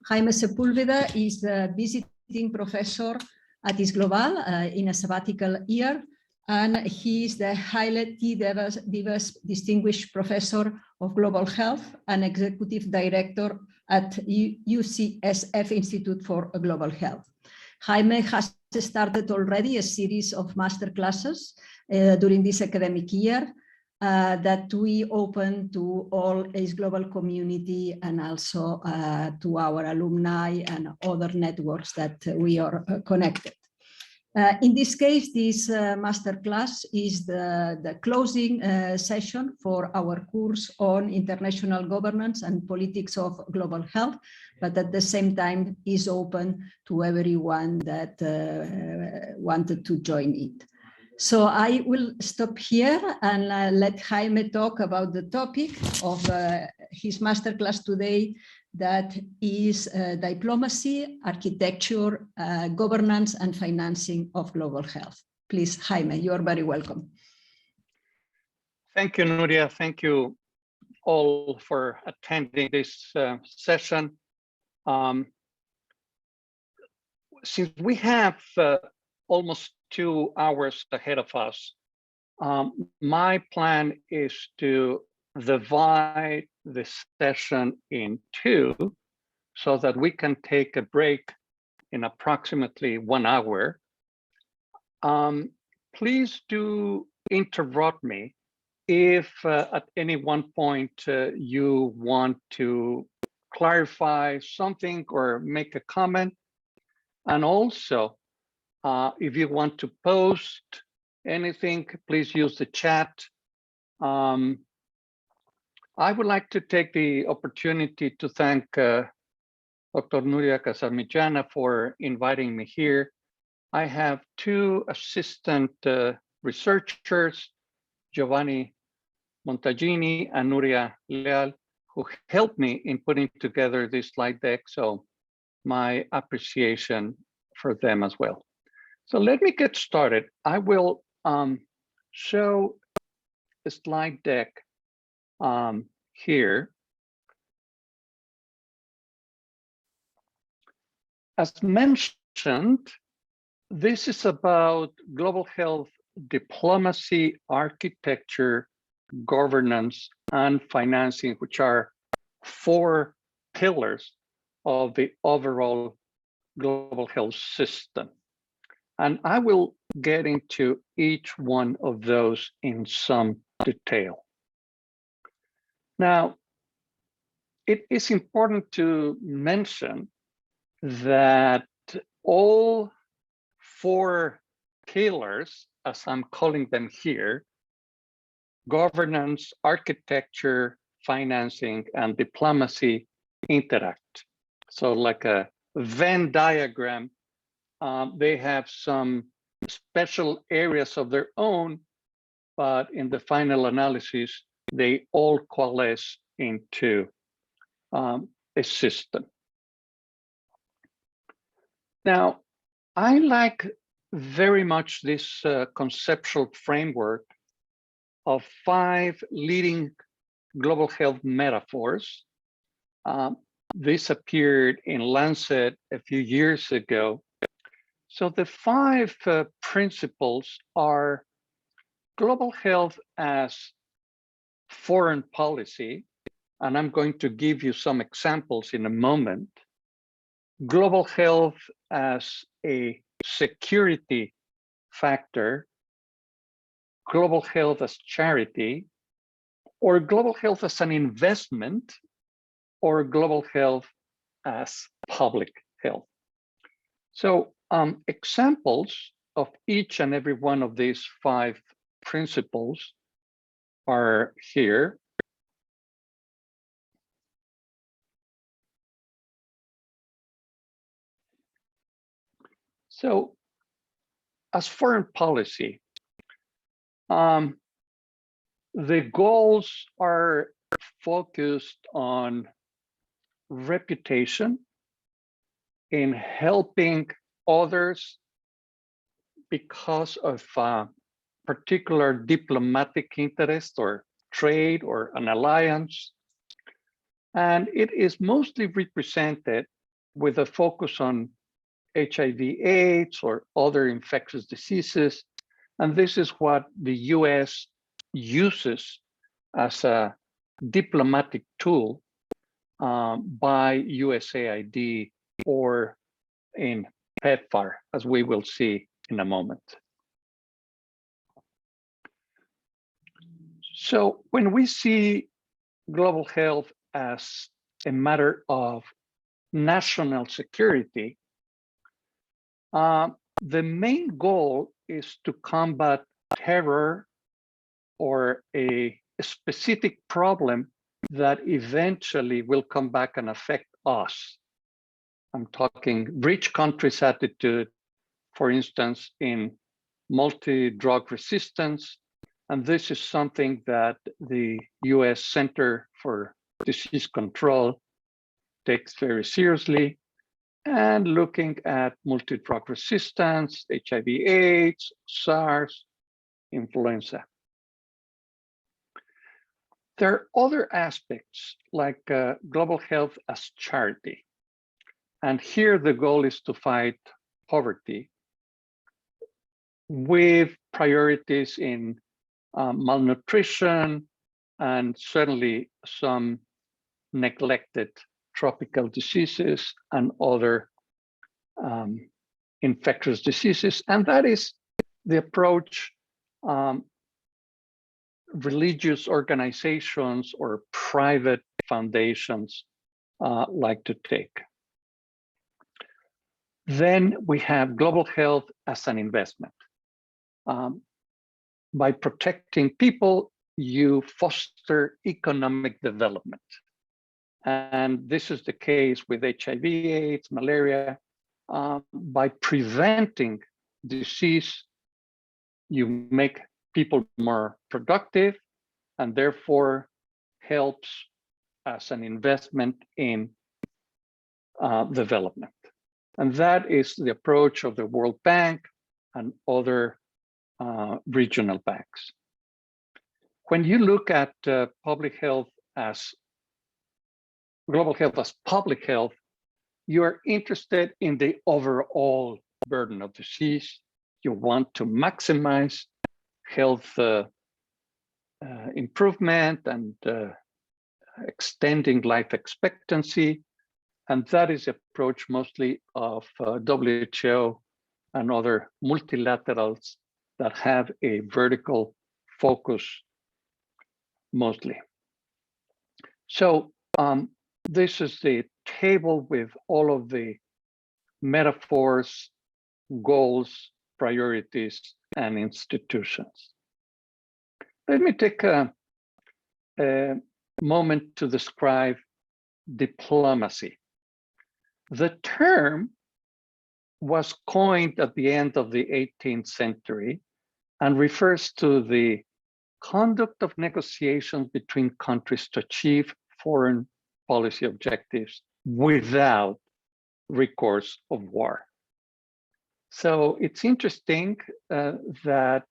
Jaime Sepúlveda is the visiting professor at ISGlobal in a sabbatical year, and he is the Haile T. Davis Distinguished Professor of Global Health and Executive Director at UCSF Institute for Global Health. Jaime has started already a series of masterclasses during this academic year that we open to all ISGlobal community and also to our alumni and other networks that we are connected. In this case, this masterclass is the closing session for our course on international governance and politics of global health, but at the same time is open to everyone that wanted to join it. So I will stop here and let Jaime talk about the topic of his masterclass today, that is diplomacy, architecture, governance, and financing of global health. Please, Jaime, you are very welcome. Thank you, Nuria. Thank you all for attending this session. Since we have almost 2 hours ahead of us, my plan is to divide the session in 2 so that we can take a break in approximately 1 hour. Please do interrupt me if at any one point you want to clarify something or make a comment. And also, if you want to post anything, please use the chat. I would like to take the opportunity to thank Dr. Nuria Casamillana for inviting me here. I have 2 assistant researchers, Giovanni Montaggini and Nuria Leal, who helped me in putting together this slide deck. So my appreciation for them as well. So let me get started. I will show a slide deck here. As mentioned, this is about global health diplomacy, architecture, governance, and financing, which are 4 pillars of the overall global health system. And I will get into each one of those in some detail. Now, it is important to mention that all 4 pillars, as I'm calling them here, governance, architecture, financing, and diplomacy, interact. So like a Venn diagram, they have some special areas of their own, but in the final analysis, they all coalesce into a system. Now, I like very much this conceptual framework of 5 leading global health metaphors. This appeared in Lancet a few years ago. So the 5 principles are global health as foreign policy, and I'm going to give you some examples in a moment. Global health as a security factor, global health as charity, or global health as an investment, or global health as public health. So examples of each and every one of these 5 principles are here. So as foreign policy, the goals are focused on reputation, in helping others because of particular diplomatic interest or trade or an alliance. And it is mostly represented with a focus on HIV/AIDS or other infectious diseases. And this is what the US uses as a diplomatic tool by USAID or in PEPFAR, as we will see in a moment. So when we see global health as a matter of national security, the main goal is to combat terror or a specific problem that eventually will come back and affect us. I'm talking rich countries' attitude, for instance, in multi-drug resistance. And this is something that the US Center for Disease Control takes very seriously, and looking at multi-drug resistance, HIV/AIDS, SARS, influenza. There are other aspects like global health as charity. And here the goal is to fight poverty with priorities in malnutrition and certainly some neglected tropical diseases and other infectious diseases. And that is the approach religious organizations or private foundations like to take. Then we have global health as an investment. By protecting people, you foster economic development. And this is the case with HIV/AIDS, malaria. By preventing disease, you make people more productive and therefore helps as an investment in development. And that is the approach of the World Bank and other regional banks. When you look at public health as global health as public health, you are interested in the overall burden of disease. You want to maximize health improvement and extending life expectancy. And that is the approach mostly of WHO and other multilaterals that have a vertical focus mostly. So this is the table with all of the metaphors, goals, priorities, and institutions. Let me take a moment to describe diplomacy. The term was coined at the end of the 18th century and refers to the conduct of negotiations between countries to achieve foreign policy objectives without recourse of war. So it's interesting that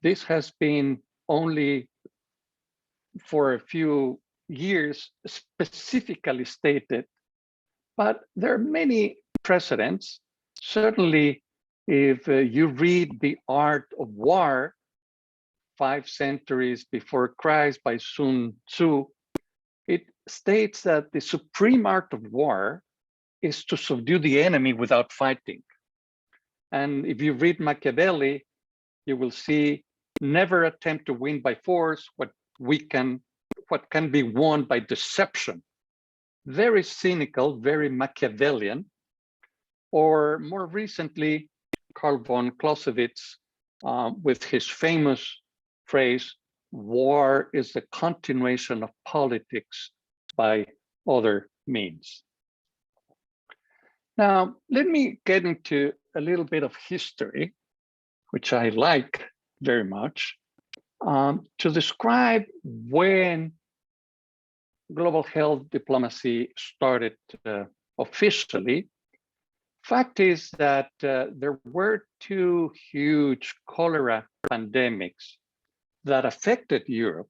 this has been only for a few years specifically stated, but there are many precedents. Certainly, if you read The Art of War, 5 centuries before Christ by Sun Tzu, it states that the supreme art of war is to subdue the enemy without fighting. And if you read Machiavelli, you will see never attempt to win by force what can be won by deception. Very cynical, very Machiavellian. Or more recently, Karl von Clausewitz with his famous phrase, war is the continuation of politics by other means. Now, let me get into a little bit of history, which I like very much, to describe when global health diplomacy started officially. Fact is that there were 2 huge cholera pandemics that affected Europe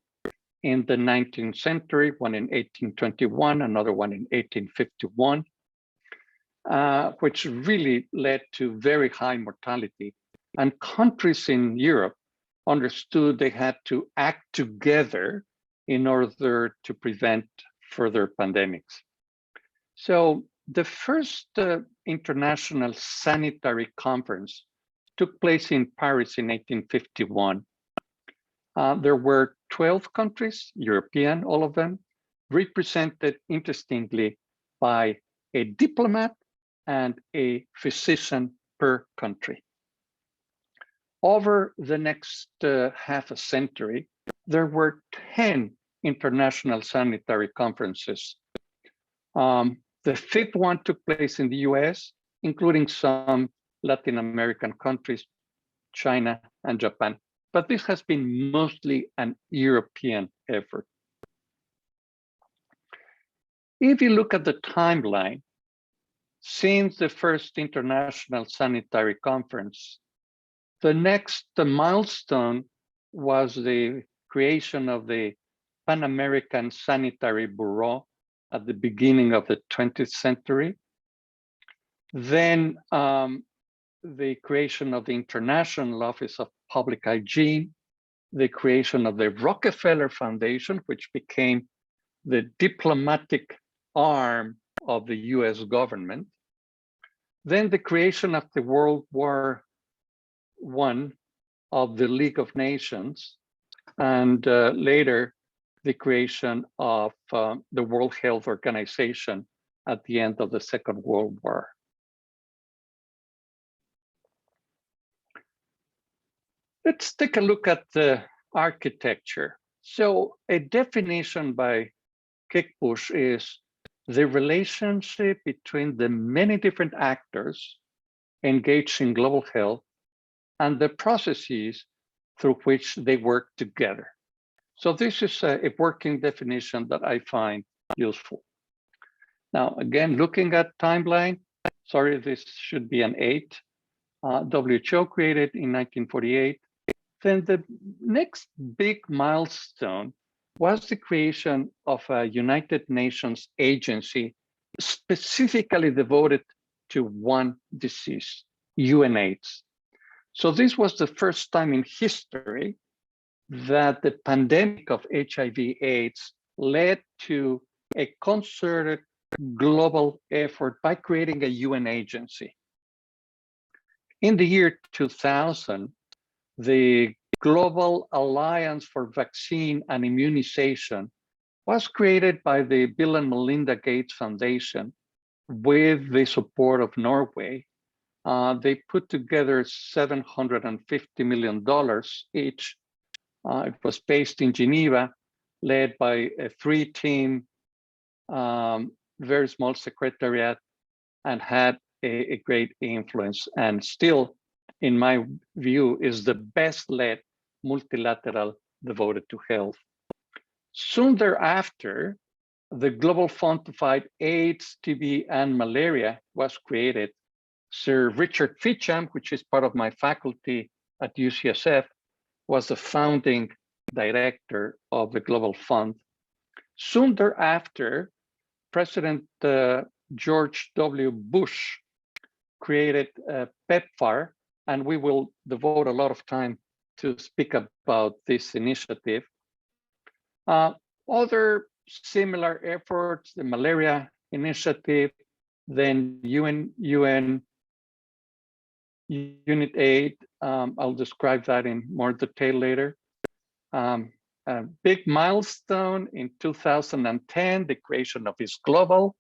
in the 19th century, one in 1821, another one in 1851. which really led to very high mortality. And countries in Europe understood they had to act together in order to prevent further pandemics. So the first international sanitary conference took place in Paris in 1851. There were 12 countries, European, all of them, represented interestingly by a diplomat and a physician per country. Over the next half a century, there were 10 international sanitary conferences. The fifth one took place in the US, including some Latin American countries, China and Japan. But this has been mostly an European effort. If you look at the timeline, since the first international sanitary conference, the next milestone was the creation of the Pan American Sanitary Bureau at the beginning of the 20th century. Then the creation of the International Office of Public Hygiene, the creation of the Rockefeller Foundation, which became the diplomatic arm of the US government. Then the creation of the World War I of the League of Nations, and later the creation of the World Health Organization at the end of the Second World War. Let's take a look at the architecture. So a definition by Kickbush is the relationship between the many different actors engaged in global health and the processes through which they work together. So this is a working definition that I find useful. Now, again, looking at timeline, sorry, this should be an 8. WHO created in 1948. Then the next big milestone was the creation of a United Nations agency specifically devoted to one disease, UNAIDS. So this was the first time in history that the pandemic of HIV/AIDS led to a concerted global effort by creating a UN agency. In the year 2000, the Global Alliance for Vaccine and Immunization was created by the Bill and Melinda Gates Foundation with the support of Norway. They put together $750 million each. It was based in Geneva, led by a 3-team, very small secretariat, and had a great influence, and still, in my view, is the best led multilateral devoted to health. Soon thereafter, the Global Fund to Fight AIDS, TB, and Malaria was created. Sir Richard Feacham, which is part of my faculty at UCSF, was the founding director of the Global Fund. Soon thereafter, President George W. Bush created PEPFAR, and we will devote a lot of time to speak about this initiative. Other similar efforts, the Malaria Initiative, then UN Unit 8, I'll describe that in more detail later. A big milestone in 2010, the creation of ISGlobal,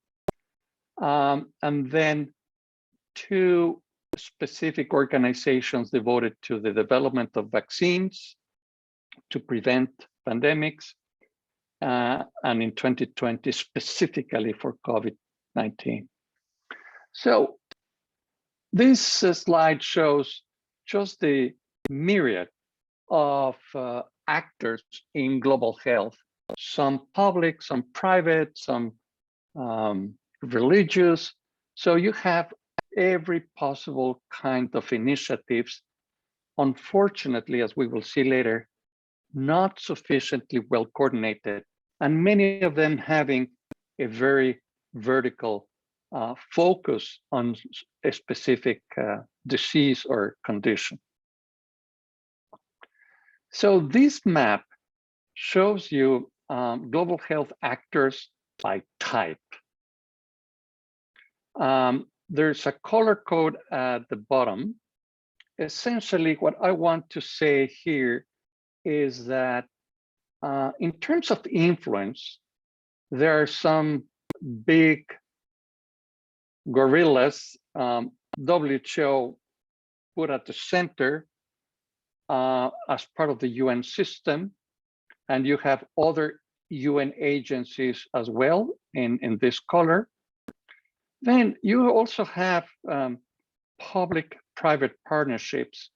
and then 2 specific organizations devoted to the development of vaccines to prevent pandemics, and in 2020 specifically for COVID-19. So this slide shows just the myriad of actors in global health, some public, some private, some religious. So you have every possible kind of initiatives. Unfortunately, as we will see later, not sufficiently well coordinated, and many of them having a very vertical focus on a specific disease or condition. So this map shows you global health actors by type. There's a color code at the bottom. Essentially, what I want to say here is that in terms of influence, there are some big gorillas WHO put at the center as part of the UN system, and you have other UN agencies as well in this color. Then you also have public-private partnerships,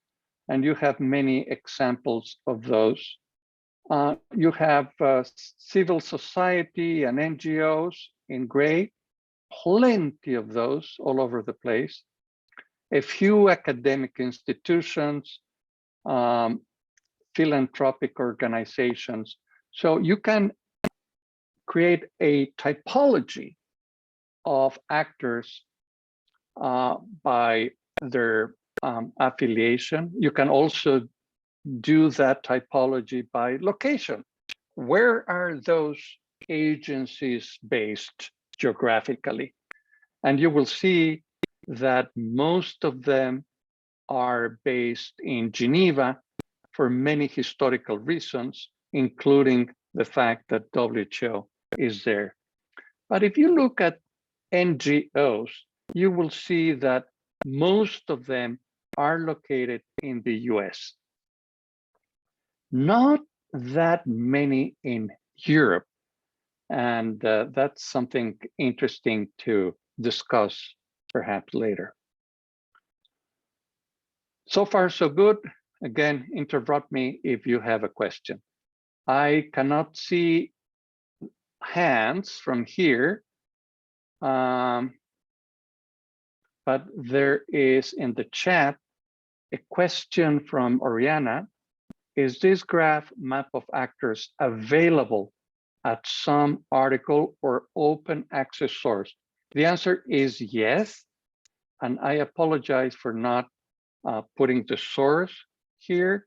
and you have many examples of those. You have civil society and NGOs in gray, plenty of those all over the place. A few academic institutions, philanthropic organizations. So you can create a typology of actors by their affiliation. You can also do that typology by location. Where are those agencies based geographically? And you will see that most of them are based in Geneva for many historical reasons, including the fact that WHO is there. But if you look at NGOs, you will see that most of them are located in the US. Not that many in Europe. And that's something interesting to discuss perhaps later. So far, so good. Again, interrupt me if you have a question. I cannot see hands from here, but there is in the chat a question from Oriana. Is this graph map of actors available at some article or open access source? The answer is yes, and I apologize for not putting the source here.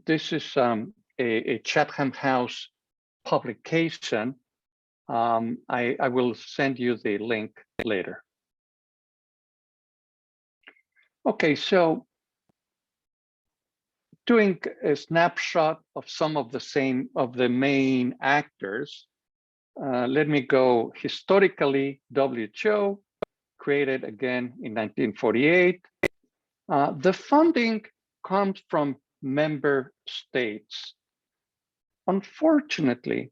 This is a Chatham House publication. I will send you the link later. Okay, so doing a snapshot of some of the main actors. Let me go historically. WHO created again in 1948. The funding comes from member states. Unfortunately,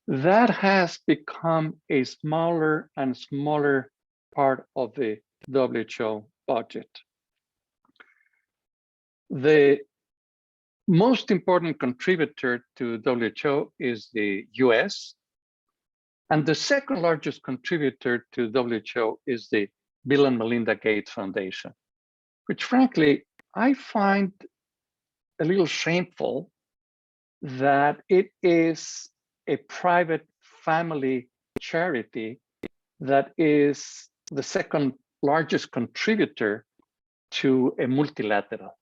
that has become a smaller and smaller part of the WHO budget. The most important contributor to WHO is the US, and the second largest contributor to WHO is the Bill and Melinda Gates Foundation, which frankly, I find a little shameful that it is a private family charity that is the second largest contributor to a multilateral.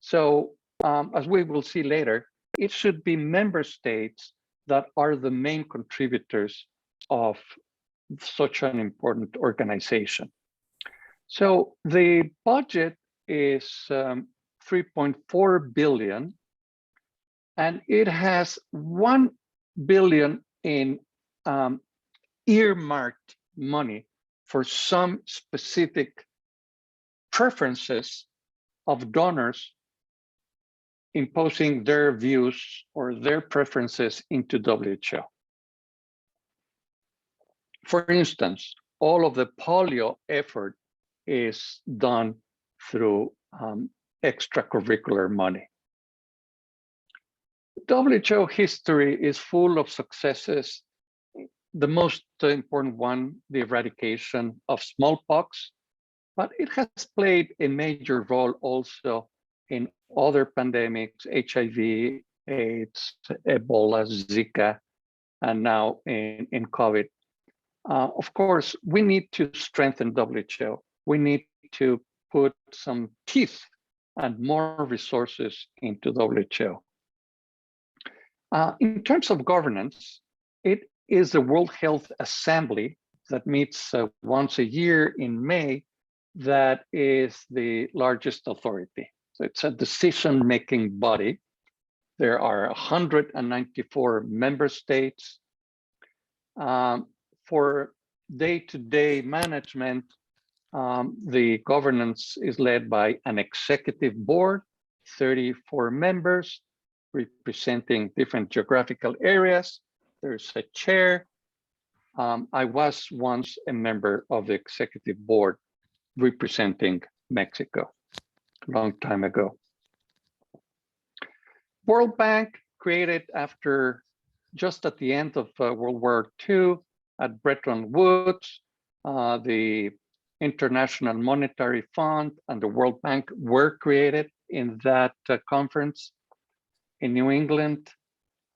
So as we will see later, it should be member states that are the main contributors of such an important organization. So the budget is 3.4 billion, and it has 1 billion in earmarked money for some specific preferences of donors imposing their views or their preferences into WHO. For instance, all of the polio effort is done through extracurricular money. WHO history is full of successes. The most important one, the eradication of smallpox, but it has played a major role also in other pandemics, HIV, AIDS, Ebola, Zika, and now in COVID. Of course, we need to strengthen WHO. We need to put some teeth and more resources into WHO. In terms of governance, it is the World Health Assembly that meets once a year in May that is the largest authority. So it's a decision-making body. There are 194 member states. For day-to-day management, the governance is led by an executive board, 34 members representing different geographical areas. There's a chair. I was once a member of the executive board representing Mexico a long time ago. World Bank created after just at the end of World War II at Bretton Woods. The International Monetary Fund and the World Bank were created in that conference in New England.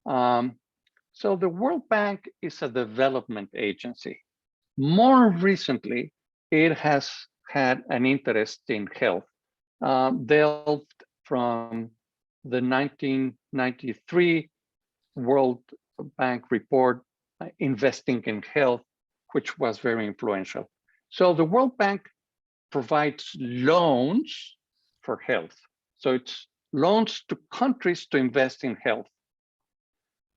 So the World Bank is a development agency. More recently, it has had an interest in health, delved from the 1993 World Bank report, Investing in Health, which was very influential. So the World Bank provides loans for health. So it's loans to countries to invest in health.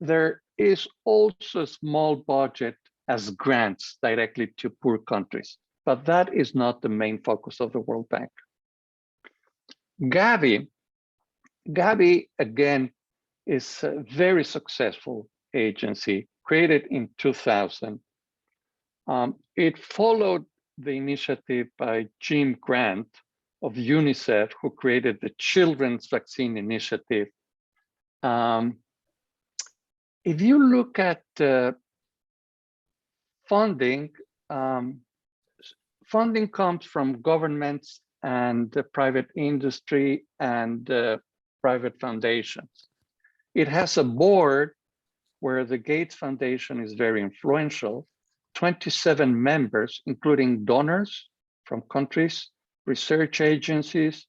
There is also a small budget as grants directly to poor countries, but that is not the main focus of the World Bank. Gavi again is a very successful agency created in 2000. It followed the initiative by Jim Grant of UNICEF, who created the Children's Vaccine Initiative. If you look at funding, funding comes from governments and the private industry and private foundations. It has a board where the Gates Foundation is very influential, 27 members, including donors from countries, research agencies,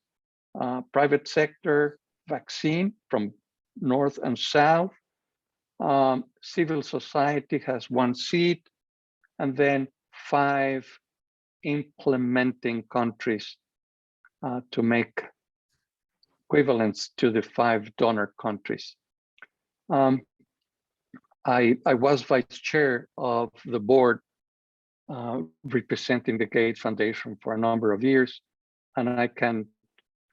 private sector, vaccine from North and South. Civil society has 1 seat, and then 5 implementing countries to make equivalence to the 5 donor countries. I was vice chair of the board representing the Gates Foundation for a number of years, and I can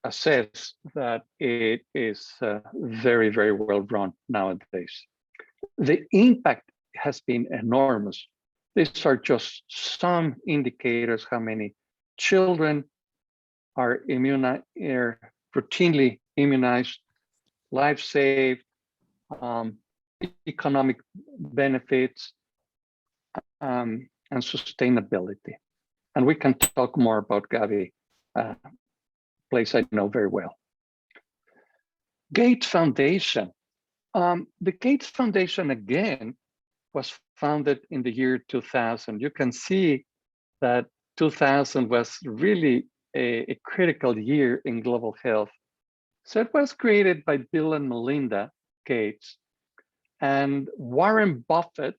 assess that it is very, very well run nowadays. The impact has been enormous. These are just some indicators how many children are routinely immunized, lives saved, economic benefits, and sustainability. And we can talk more about Gavi, a place I know very well. Gates Foundation. The Gates Foundation, again, was founded in the year 2000. You can see that 2000 was really a critical year in global health. So it was created by Bill and Melinda Gates, and Warren Buffett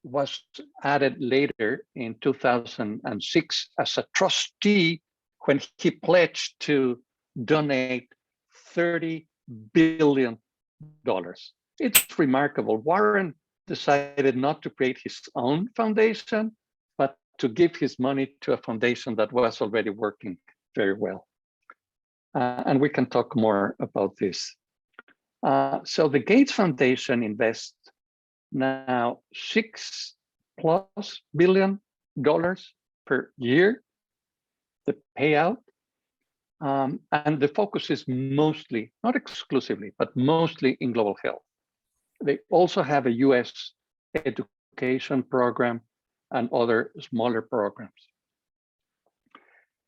was added later in 2006 as a trustee when he pledged to donate $30 billion. It's remarkable. Warren decided not to create his own foundation, but to give his money to a foundation that was already working very well. And we can talk more about this. So the Gates Foundation invests now $6+ billion per year, the payout. And the focus is mostly, not exclusively, but mostly in global health. They also have a US education program and other smaller programs.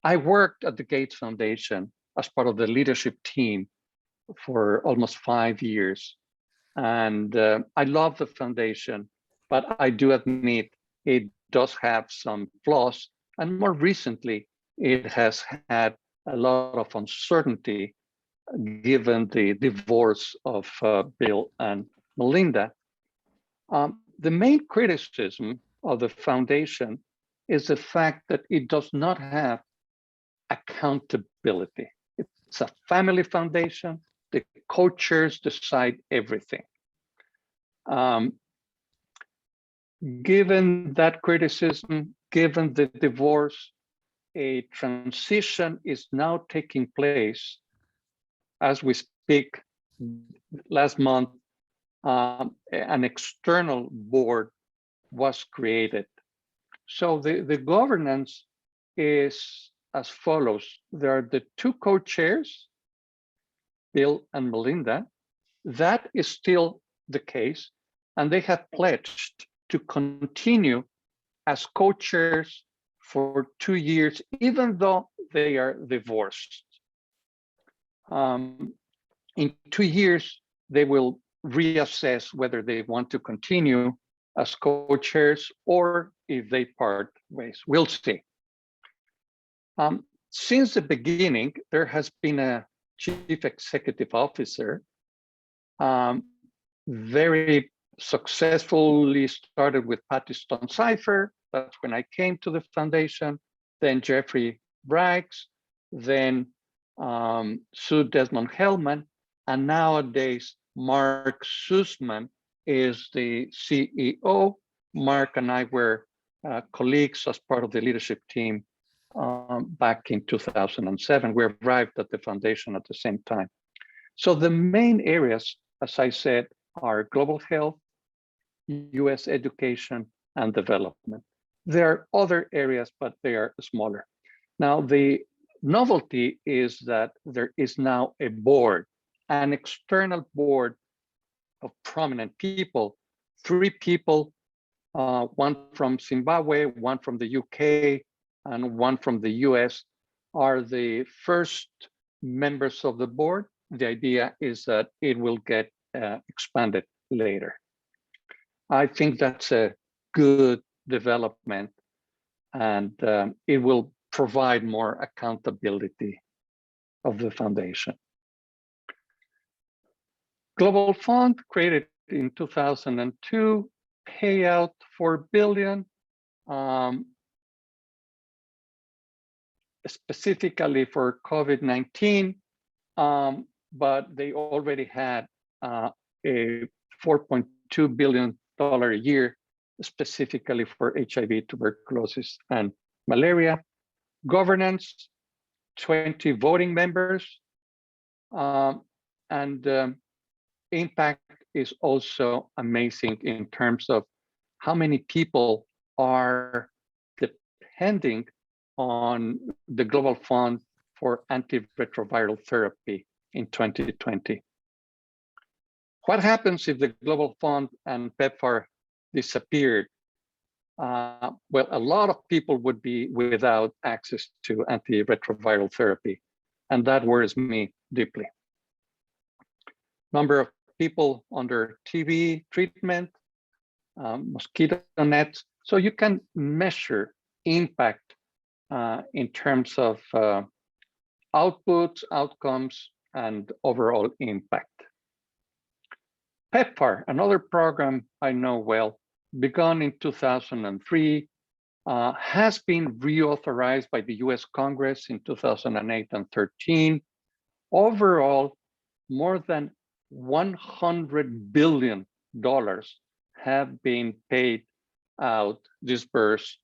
I worked at the Gates Foundation as part of the leadership team for almost 5 years. And I love the foundation, but I do admit it does have some flaws. And more recently, it has had a lot of uncertainty given the divorce of Bill and Melinda. The main criticism of the foundation is the fact that it does not have accountability. It's a family foundation. The co-chairs decide everything. Given that criticism, given the divorce, a transition is now taking place as we speak. Last month, an external board was created. So the governance is as follows. There are the two co-chairs, Bill and Melinda. That is still the case, and they have pledged to continue as co-chairs for 2 years, even though they are divorced. In 2 years, they will reassess whether they want to continue as co-chairs or if they part ways. We'll see. Since the beginning, there has been a chief executive officer, very successfully started with Patty Stone-Cipher. That's when I came to the foundation. Then Jeffrey Braggs, then Sue Desmond-Hellman, and nowadays Mark Sussman is the CEO. Mark and I were colleagues as part of the leadership team back in 2007. We arrived at the foundation at the same time. So the main areas, as I said, are global health, US education, and development. There are other areas, but they are smaller. Now, the novelty is that there is now a board, an external board of prominent people, 3 people, one from Zimbabwe, one from the UK, and one from the US, are the first members of the board. The idea is that it will get expanded later. I think that's a good development, and it will provide more accountability of the foundation. Global Fund, created in 2002, payout $4 billion, specifically for COVID-19, but they already had a $4.2 billion a year, specifically for HIV, tuberculosis, and malaria. Governance, 20 voting members, and impact is also amazing in terms of how many people are depending on the Global Fund for antiretroviral therapy in 2020. What happens if the Global Fund and PEPFAR disappeared? Well, a lot of people would be without access to antiretroviral therapy, and that worries me deeply. Number of people under TB treatment, mosquito nets. So you can measure impact in terms of outputs, outcomes, and overall impact. PEPFAR, another program I know well, begun in 2003, has been reauthorized by the US Congress in 2008 and 13. Overall, more than $100 billion have been paid out, disbursed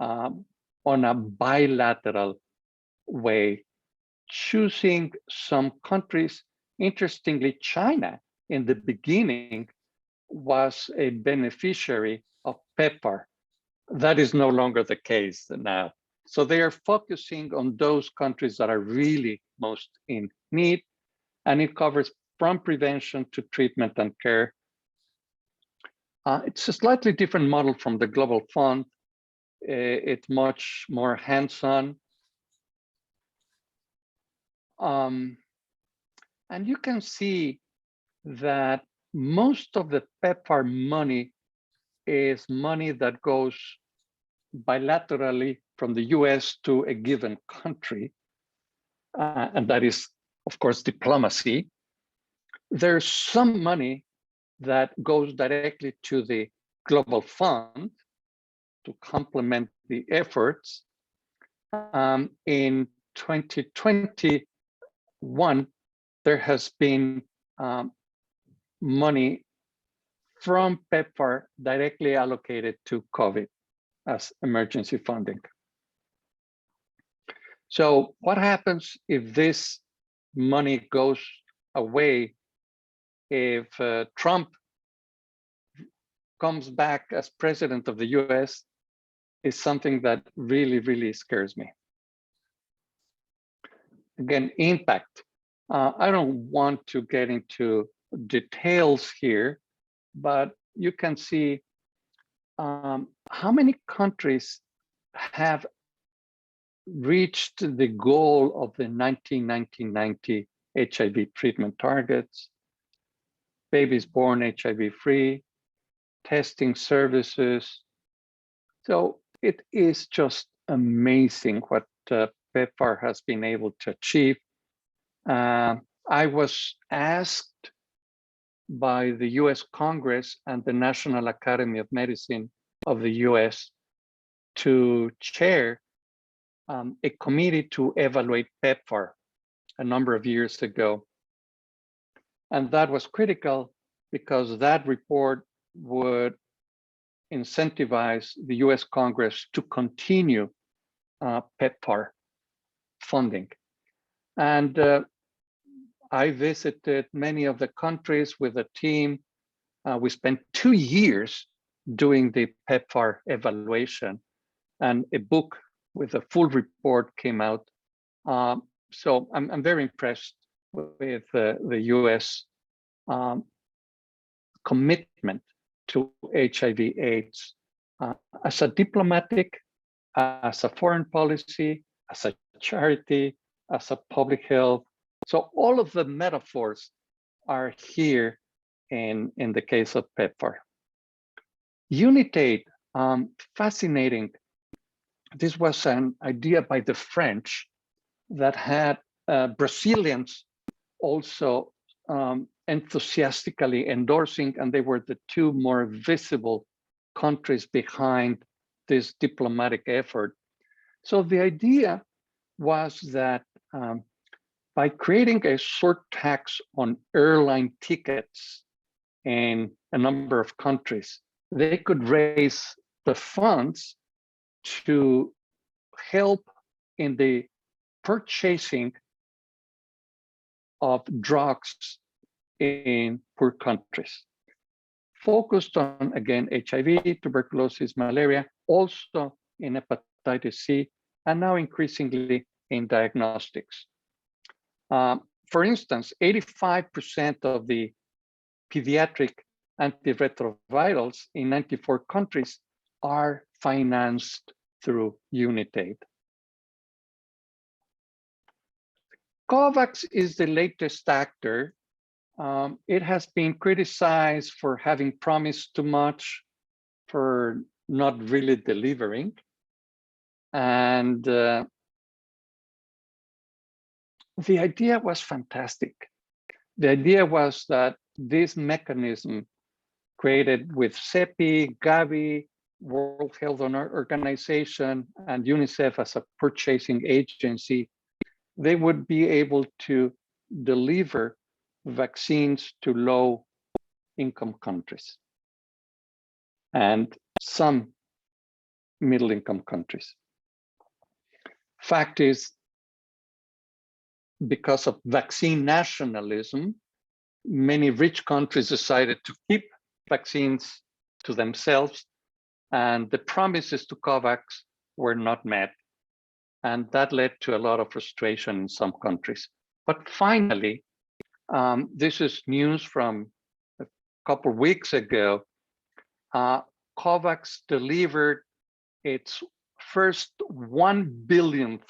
on a bilateral way, choosing some countries. Interestingly, China in the beginning was a beneficiary of PEPFAR. That is no longer the case now. So they are focusing on those countries that are really most in need, and it covers from prevention to treatment and care. It's a slightly different model from the Global Fund. It's much more hands-on. And you can see that most of the PEPFAR money is money that goes bilaterally from the US to a given country, and that is, of course, diplomacy. There's some money that goes directly to the Global Fund to complement the efforts. In 2021, there has been money from PEPFAR directly allocated to COVID as emergency funding. So what happens if this money goes away, if Trump comes back as president of the US, is something that really, really scares me. Again, impact. I don't want to get into details here, but you can see how many countries have reached the goal of the 1990 HIV treatment targets, babies born HIV-free, testing services. So it is just amazing what PEPFAR has been able to achieve. I was asked by the US Congress and the National Academy of Medicine of the US to chair a committee to evaluate PEPFAR a number of years ago. And that was critical because that report would incentivize the US Congress to continue PEPFAR funding. And I visited many of the countries with a team. We spent 2 years doing the PEPFAR evaluation, and a book with a full report came out. So I'm very impressed with the US commitment to HIV/AIDS as a diplomatic, as a foreign policy, as a charity, as a public health. So all of the metaphors are here in the case of PEPFAR. Unitate, fascinating. This was an idea by the French that had Brazilians also enthusiastically endorsing, and they were the two more visible countries behind this diplomatic effort. So the idea was that by creating a surtax on airline tickets in a number of countries, they could raise the funds to help in the purchasing of drugs in poor countries. Focused on, again, HIV, tuberculosis, malaria, also in hepatitis C, and now increasingly in diagnostics. For instance, 85% of the pediatric antiretrovirals in 94 countries are financed through Unitate. COVAX is the latest actor. It has been criticized for having promised too much, for not really delivering. And the idea was fantastic. The idea was that this mechanism created with CEPI, Gavi, World Health Organization, and UNICEF as a purchasing agency, they would be able to deliver vaccines to low-income countries and some middle-income countries. Fact is, because of vaccine nationalism, many rich countries decided to keep vaccines to themselves, and the promises to COVAX were not met. And that led to a lot of frustration in some countries. But finally, this is news from a couple of weeks ago, COVAX delivered its first 1 billionth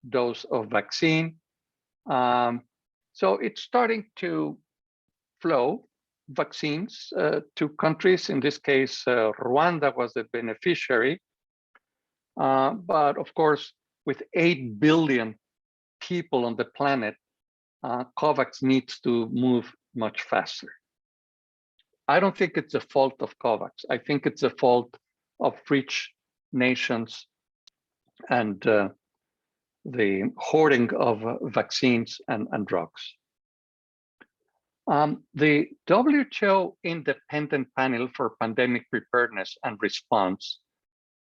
dose of vaccine. So it's starting to flow. vaccines to countries. In this case, Rwanda was the beneficiary. But of course, with 8 billion people on the planet, COVAX needs to move much faster. I don't think it's the fault of COVAX. I think it's the fault of rich nations and the hoarding of vaccines and drugs. The WHO Independent Panel for Pandemic Preparedness and Response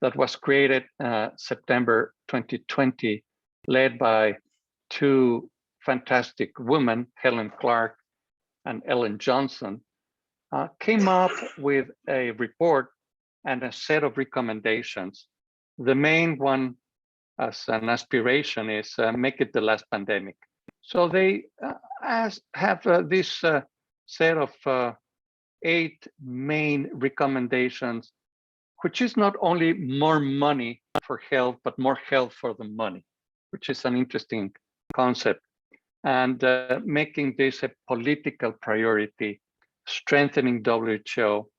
that was created September 2020, led by 2 fantastic women, Helen Clark and Ellen Johnson, came up with a report and a set of recommendations. The main one as an aspiration is make it the last pandemic. So they have this set of 8 main recommendations, which is not only more money for health, but more health for the money, which is an interesting concept. And making this a political priority, strengthening WHO,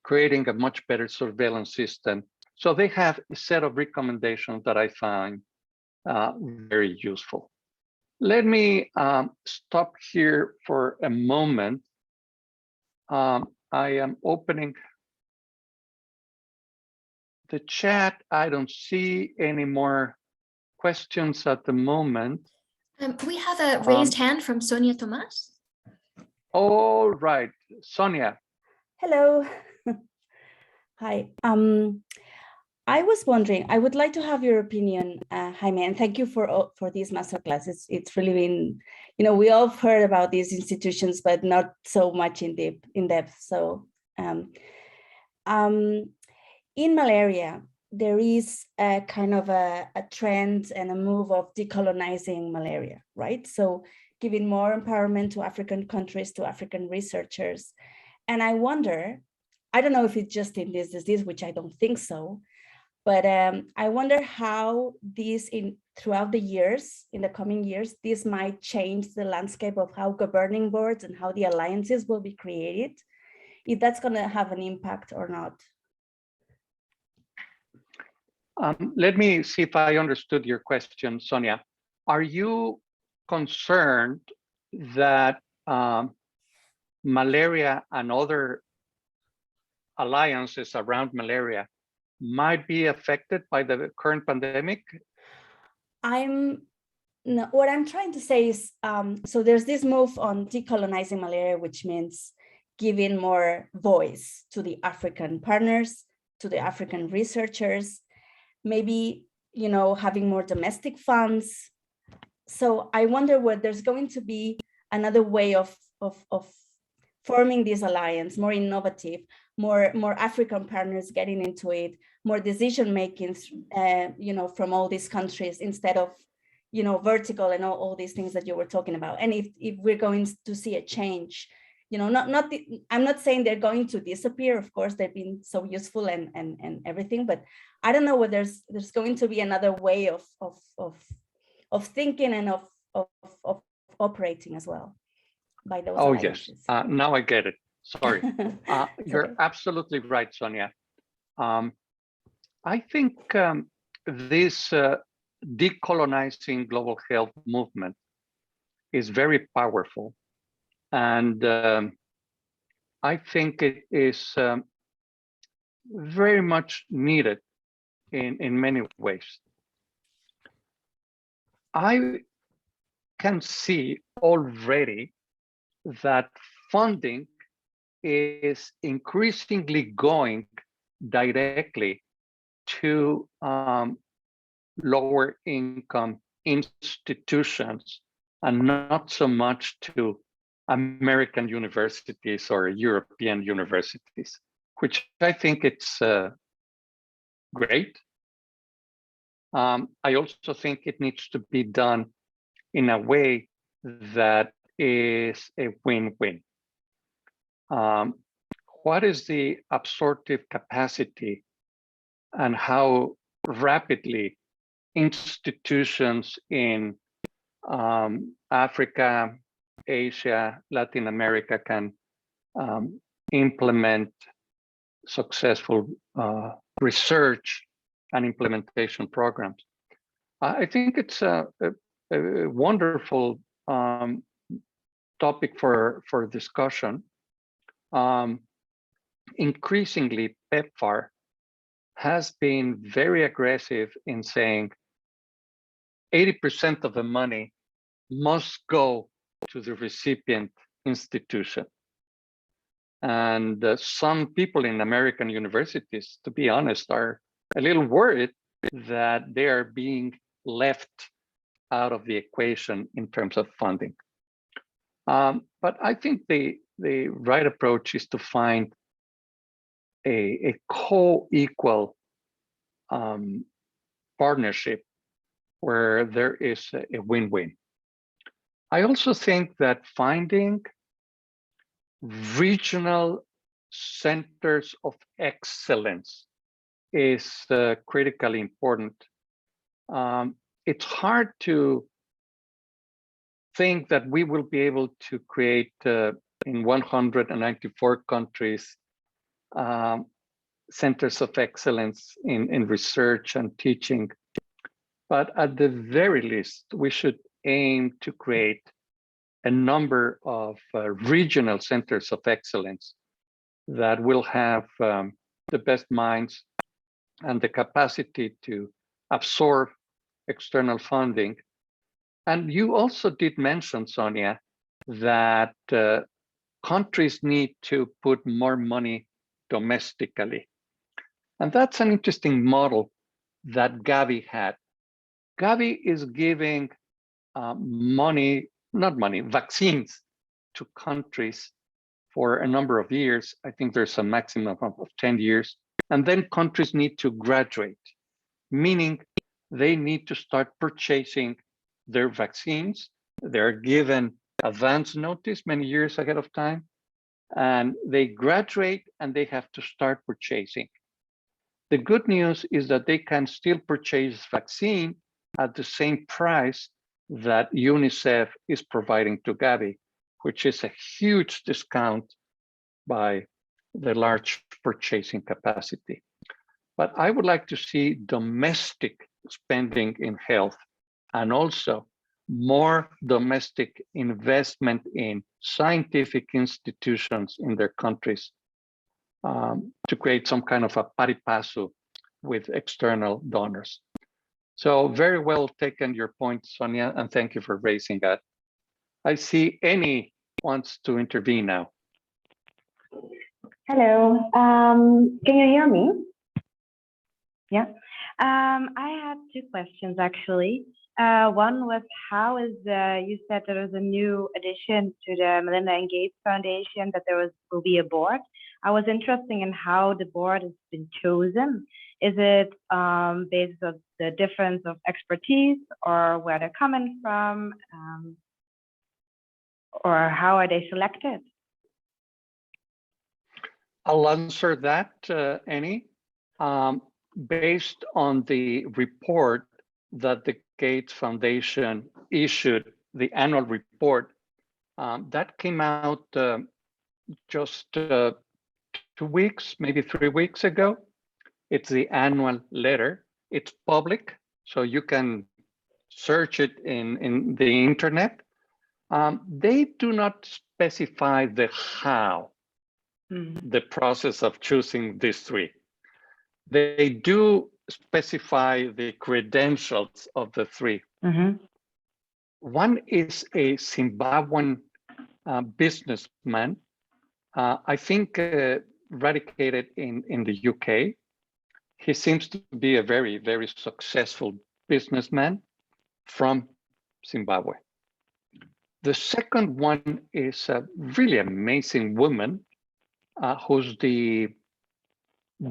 creating a much better surveillance system. So they have a set of recommendations that I find very useful. Let me stop here for a moment. I am opening the chat. I don't see any more questions at the moment. We have a raised hand from Sonia Tomas. All right, Sonia. Hello. Hi. I was wondering, I would like to have your opinion, Jaime, and thank you for this masterclass. It's really been, we all have heard about these institutions, but not so much in depth. So in malaria, there is a kind of a trend and a move of decolonizing malaria, right? So giving more empowerment to African countries, to African researchers. And I wonder, I don't know if it's just in this disease, which I don't think so, but I wonder how this throughout the years, in the coming years, this might change the landscape of how governing boards and how the alliances will be created, if that's going to have an impact or not. Let me see if I understood your question, Sonia. Are you concerned that malaria and other alliances around malaria might be affected by the current pandemic? What I'm trying to say is, so there's this move on decolonizing malaria, which means giving more voice to the African partners, to the African researchers, maybe, having more domestic funds. So I wonder whether there's going to be another way of forming this alliance, more innovative, more African partners getting into it, more decision making, from all these countries instead of, vertical and all these things that you were talking about. And if we're going to see a change, I'm not saying they're going to disappear. Of course, they've been so useful and everything, but I don't know whether there's going to be another way of thinking and of operating as well by those alliances. Yes, now I get it. Sorry. You're okay. Absolutely right, Sonia. I think this decolonizing global health movement is very powerful. And I think it is very much needed in many ways. I can see already that funding is increasingly going directly to lower income institutions and not so much to American universities or European universities, which I think it's great. I also think it needs to be done in a way that is a win-win. What is the absorptive capacity and how rapidly institutions in Africa, Asia, Latin America can implement successful research and implementation programs. I think it's a wonderful topic for discussion. Increasingly, PEPFAR has been very aggressive in saying 80% of the money must go to the recipient institution. And some people in American universities, to be honest, are a little worried that they are being left out of the equation in terms of funding. But I think the right approach is to find a co-equal partnership where there is a win-win. I also think that finding regional centers of excellence is critically important. It's hard to think that we will be able to create in 194 countries centers of excellence in research and teaching. But at the very least, we should aim to create a number of regional centers of excellence that will have the best minds and the capacity to absorb external funding. And you also did mention, Sonia, that countries need to put more money domestically. And that's an interesting model that Gavi had. Gavi is giving vaccines to countries for a number of years. I think there's a maximum of 10 years. And then countries need to graduate, meaning they need to start purchasing their vaccines. They're given advance notice many years ahead of time, and they graduate and they have to start purchasing. The good news is that they can still purchase vaccine at the same price that UNICEF is providing to Gavi, which is a huge discount by the large purchasing capacity. But I would like to see domestic spending in health and also more domestic investment in scientific institutions in their countries to create some kind of a pari passu with external donors. So very well taken your point, Sonia, and thank you for raising that. I see Annie wants to intervene now. Hello, can you hear me? Yeah, I had two questions actually. One was how is you said there was a new addition to the Melinda and Gates Foundation, that there will be a board. I was interested in how the board has been chosen. Is it based on the difference of expertise or where they're coming from, or how are they selected? I'll answer that, Annie. Based on the report that the Gates Foundation issued, the annual report, that came out just 2 weeks, maybe 3 weeks ago. It's the annual letter. It's public, so you can search it in the internet. They do not specify the how, the process of choosing these three. They do specify the credentials of the three. One is a Zimbabwean businessman, I think radicated in the UK. He seems to be a very, very successful businessman from Zimbabwe. The second one is a really amazing woman who's the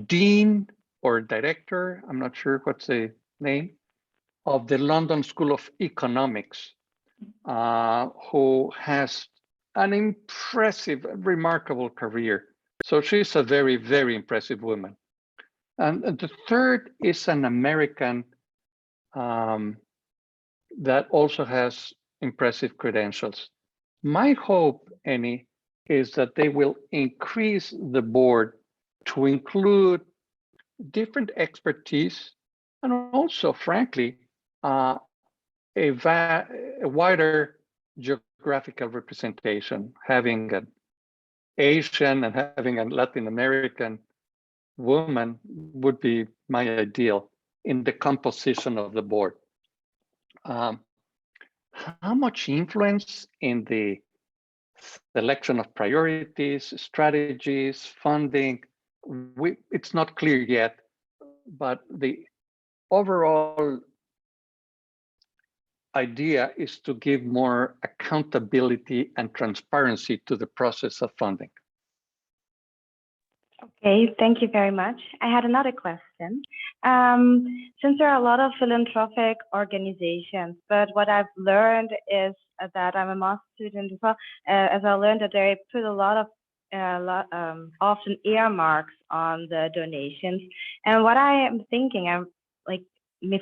dean or director, I'm not sure what's the name, of the London School of Economics, who has an impressive, remarkable career. So she's a very, very impressive woman. And the third is an American that also has impressive credentials. My hope, Annie, is that they will increase the board to include different expertise and also, frankly, a wider geographical representation, having an Asian and having a Latin American woman would be my ideal in the composition of the board. How much influence in the selection of priorities, strategies, funding, it's not clear yet, but the overall idea is to give more accountability and transparency to the process of funding. Okay, thank you very much. I had another question. Since there are a lot of philanthropic organizations, but what I've learned is that I'm a master's student as well, as I learned that they put a lot of often earmarks on the donations. And what I am thinking, I'm like,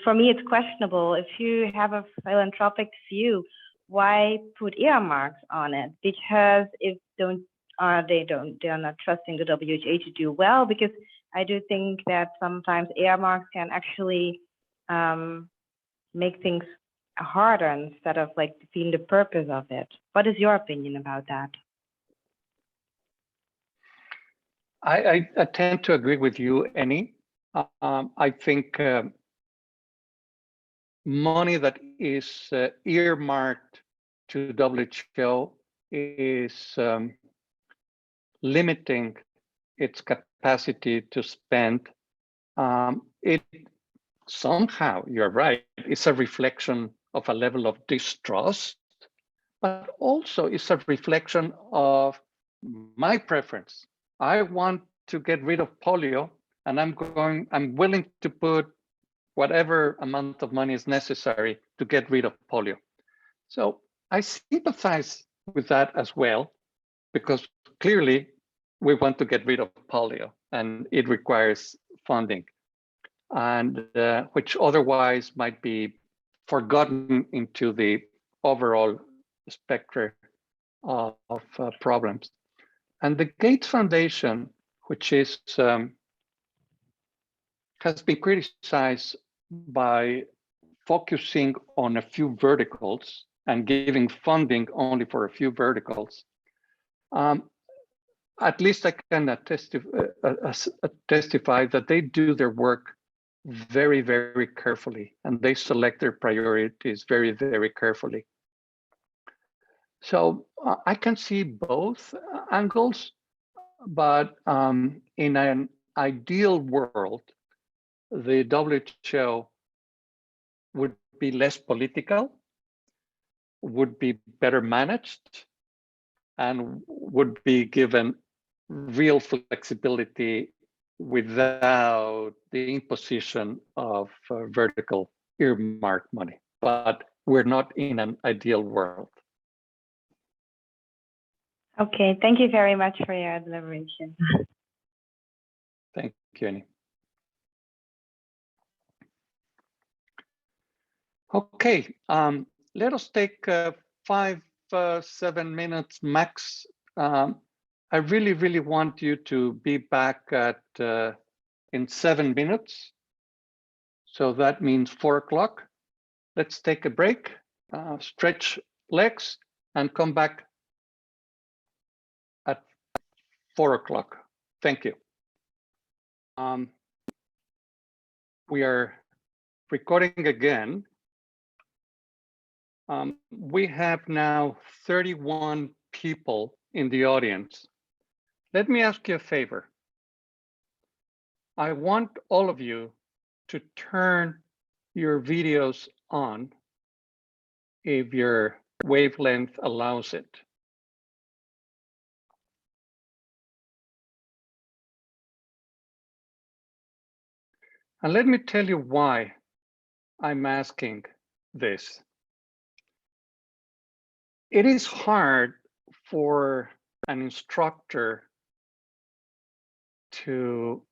for me, it's questionable. If you have a philanthropic view, why put earmarks on it? Because if they are not trusting the WHO to do well, because I do think that sometimes earmarks can actually make things harder instead of like defeating the purpose of it. What is your opinion about that? I tend to agree with you, Annie. I think money that is earmarked to WHO is limiting its capacity to spend. It somehow, you're right, it's a reflection of a level of distrust, but also it's a reflection of my preference. I want to get rid of polio, and I'm willing to put whatever amount of money is necessary to get rid of polio. So I sympathize with that as well, because clearly we want to get rid of polio and it requires funding, and which otherwise might be forgotten into the overall spectrum of problems. And the Gates Foundation, which is has been criticized by focusing on a few verticals and giving funding only for a few verticals. At least I can testify that they do their work very, very carefully, and they select their priorities very, very carefully. So I can see both angles, but in an ideal world, the WHO would be less political, would be better managed, and would be given real flexibility without the imposition of vertical earmark money. But we're not in an ideal world. Okay, thank you very much for your elaboration. Thank you, Annie. Okay, let us take 5-7 minutes max. I really, really want you to be back at in 7 minutes. So that means 4 o'clock. Let's take a break, stretch legs, and come back at 4 o'clock. Thank you. We are recording again. We have now 31 people in the audience. Let me ask you a favor. I want all of you to turn your videos on if your wavelength allows it. And let me tell you why I'm asking this. It is hard for an instructor to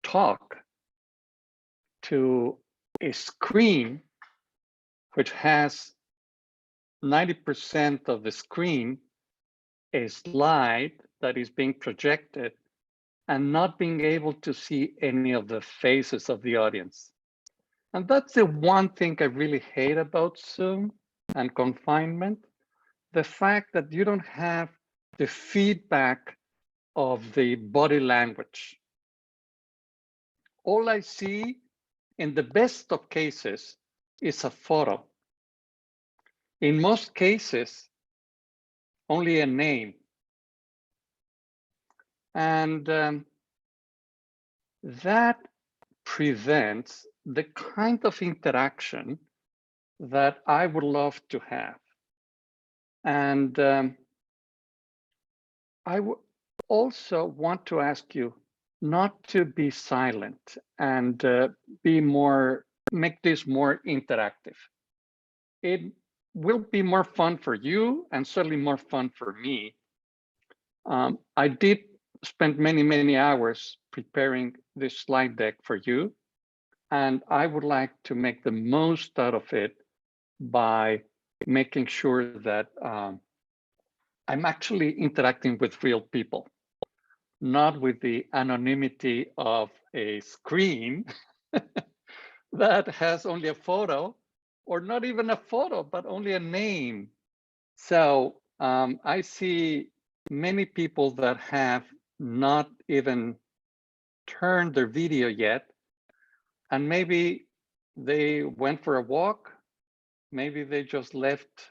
talk to a screen which has 90% of the screen a slide that is being projected and not being able to see any of the faces of the audience. And that's the one thing I really hate about Zoom and confinement, the fact that you don't have the feedback of the body language. All I see in the best of cases is a photo. In most cases, only a name. And that prevents the kind of interaction that I would love to have. And I would also want to ask you not to be silent and make this more interactive. It will be more fun for you and certainly more fun for me. I did spend many hours preparing this slide deck for you, and I would like to make the most out of it by making sure that I'm actually interacting with real people, not with the anonymity of a screen that has only a photo, or not even a photo, but only a name. So I see many people that have not even turned their video yet, and maybe they went for a walk, maybe they just left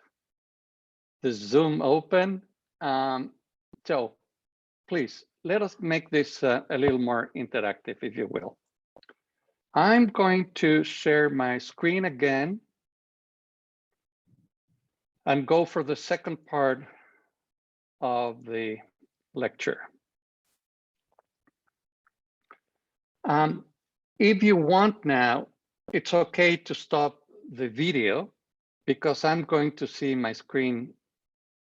the Zoom open. So please, let us make this a little more interactive, if you will. I'm going to share my screen again and go for the second part of the lecture. If you want now, it's okay to stop the video because I'm going to see my screen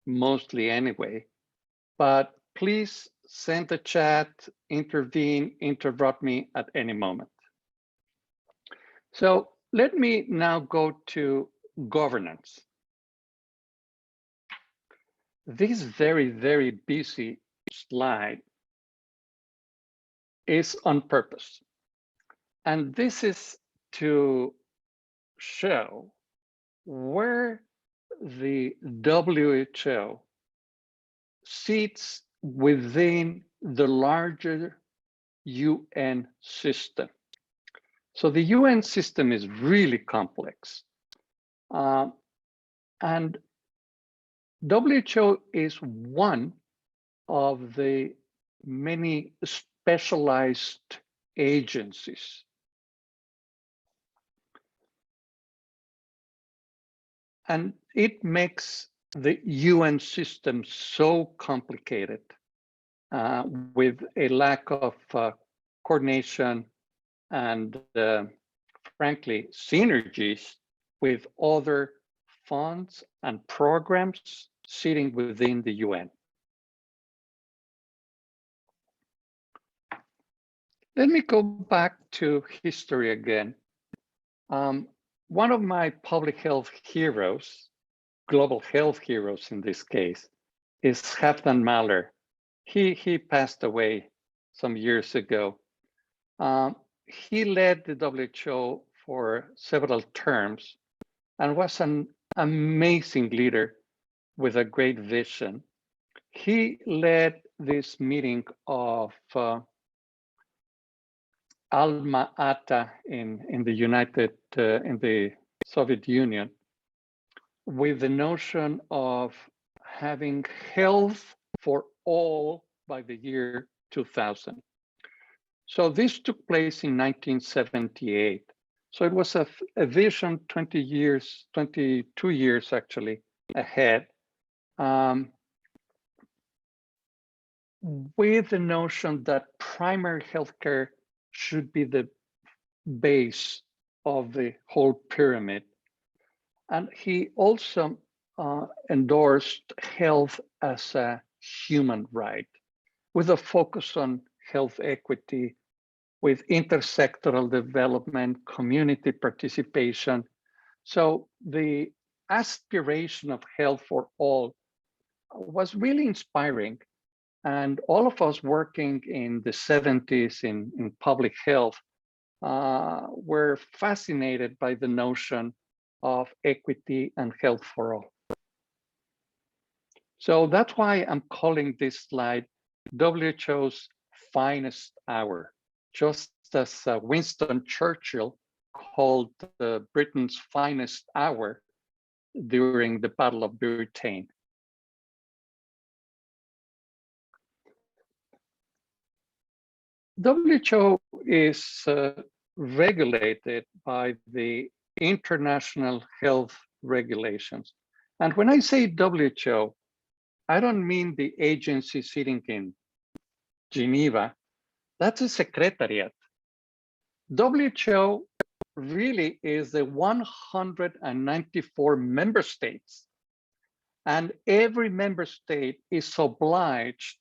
mostly anyway, but please send a chat, intervene, interrupt me at any moment. So let me now go to governance. This very busy slide is on purpose. And this is to show where the WHO sits within the larger UN system. So the UN system is really complex. And WHO is one of the many specialized agencies. And it makes the UN system so complicated with a lack of coordination and frankly, synergies with other funds and programs sitting within the UN. Let me go back to history again. One of my public health heroes, global health heroes in this case, is Halfdan Mahler. He passed away some years ago. He led the WHO for several terms and was an amazing leader with a great vision. He led this meeting of Alma Ata in the Soviet Union with the notion of having health for all by the year 2000. So this took place in 1978. So it was a vision 22 years actually ahead, with the notion that primary healthcare should be the base of the whole pyramid. And he also endorsed health as a human right, with a focus on health equity, with intersectoral development, community participation. So the aspiration of health for all was really inspiring. And all of us working in the 70s in public health were fascinated by the notion of equity and health for all. So that's why I'm calling this slide WHO's finest hour, just as Winston Churchill called Britain's finest hour during the Battle of Britain. WHO is regulated by the international health regulations. And when I say WHO, I don't mean the agency sitting in Geneva. That's a secretariat. WHO really is the 194 member states. And every member state is obliged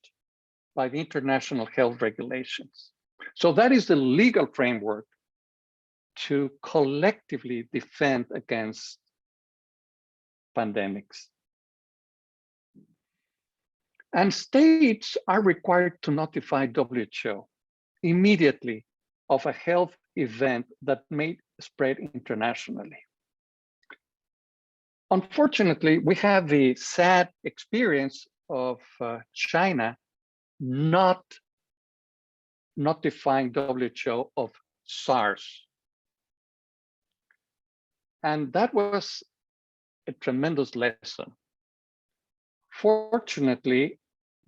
by the international health regulations. So that is the legal framework to collectively defend against pandemics. And states are required to notify WHO immediately of a health event that may spread internationally. Unfortunately, we have the sad experience of China not notifying WHO of SARS. And that was a tremendous lesson. Fortunately,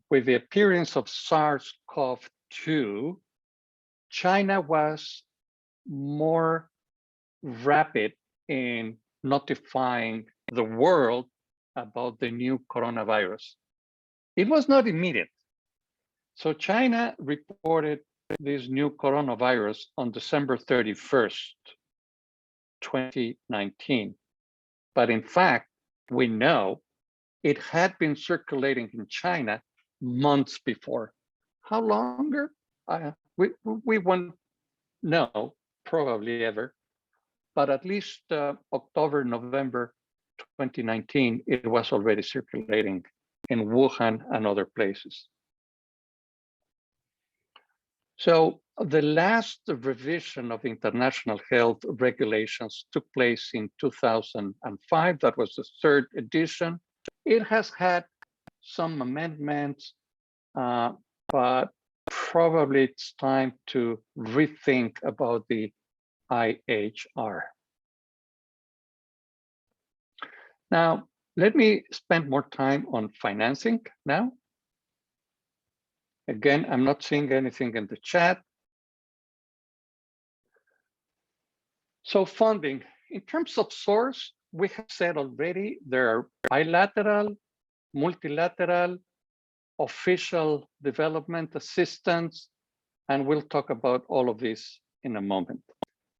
with the appearance of SARS-CoV-2, China was more rapid in notifying the world about the new coronavirus. It was not immediate. So China reported this new coronavirus on December 31st, 2019. But in fact, we know it had been circulating in China months before. How longer? We won't know, probably ever, but at least October, November 2019, it was already circulating in Wuhan and other places. So the last revision of international health regulations took place in 2005. That was the third edition. It has had some amendments, but probably it's time to rethink about the IHR. Now, let me spend more time on financing now. Again, I'm not seeing anything in the chat. So funding, in terms of source, we have said already there are bilateral, multilateral, official development assistance, and we'll talk about all of this in a moment.